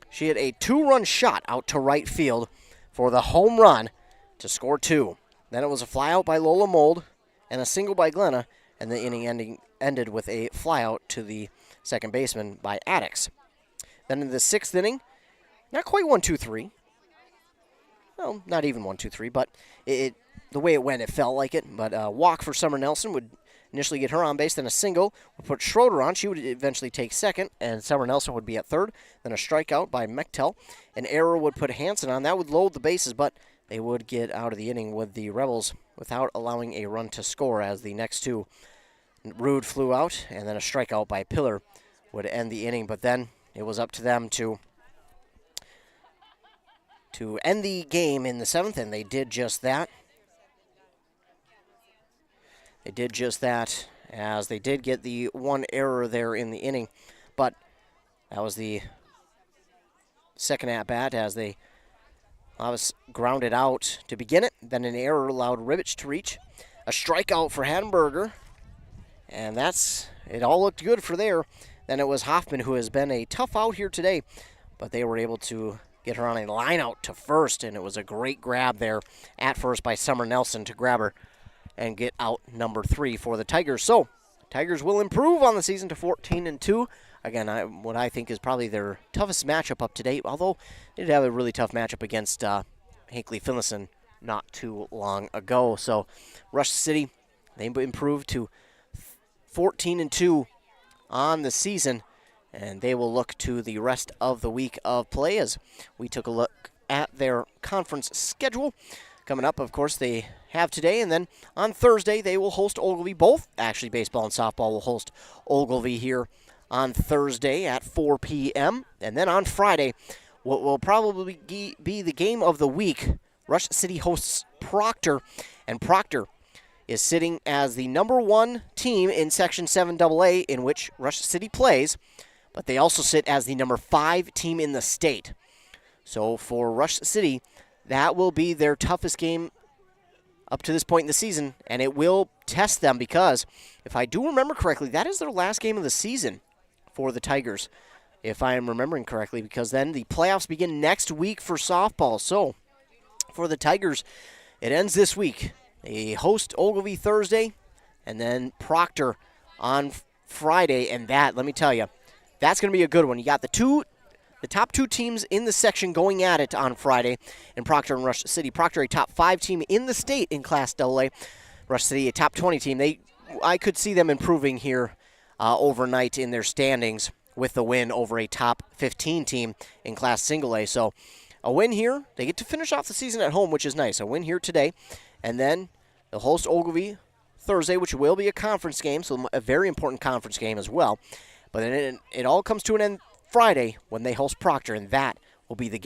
she hit a 2-run shot out to right field for the home run to score 2. Then it was a flyout by Lola Mold and a single by Glenna, and the inning ended with a flyout to the second baseman by Addix. Then in the 6th inning, not quite 1-2-3. Well, not even 1-2-3, but the way it went, it felt like it. But a walk for Summer Nelson would initially get her on base, then a single would put Schroeder on. She would eventually take second, and Summer Nelson would be at third. Then a strikeout by Mechtel. An error would put Hansen on. That would load the bases, but they would get out of the inning with the Rebels without allowing a run to score, as the next 2, Rude flew out, and then a strikeout by Pillar would end the inning. But then it was up to them to end the game in the 7th, and they did just that. They did just that, as they did get the 1 error there in the inning. But that was the second at-bat, as they was grounded out to begin it. Then an error allowed Ribbich to reach. A strikeout for Hadenberger. And it all looked good for there. Then it was Hoffman, who has been a tough out here today. But they were able to get her on a line out to first. And it was a great grab there at first by Summer Nelson to grab her and get out number 3 for the Tigers. So, Tigers will improve on the season to 14-2. Again, what I think is probably their toughest matchup up to date, although they did have a really tough matchup against Hinkley Finlayson not too long ago. So Rush City, they improved to 14-2 on the season, and they will look to the rest of the week of play as we took a look at their conference schedule. Coming up, of course, they have today, and then on Thursday they will host Ogilvy. Both, actually, baseball and softball will host Ogilvy here on Thursday at 4 p.m. And then on Friday, what will probably be the game of the week, Rush City hosts Proctor, and Proctor is sitting as the number 1 team in Section 7AA, in which Rush City plays, but they also sit as the number 5 team in the state. So for Rush City, that will be their toughest game up to this point in the season, and it will test them because, if I do remember correctly, that is their last game of the season for the Tigers, if I am remembering correctly, because then the playoffs begin next week for softball. So for the Tigers, it ends this week. They host Ogilvy Thursday, and then Proctor on Friday, and that, let me tell you, that's going to be a good one. You got the top 2 teams in the section going at it on Friday in Proctor and Rush City. Proctor, a top 5 team in the state in Class AA. Rush City, a top 20 team. I could see them improving here overnight in their standings with the win over a top 15 team in Class Single A. So a win here. They get to finish off the season at home, which is nice. A win here today. And then they'll host Ogilvy Thursday, which will be a conference game, so a very important conference game as well. But then it all comes to an end Friday when they host Proctor, and that will be the game.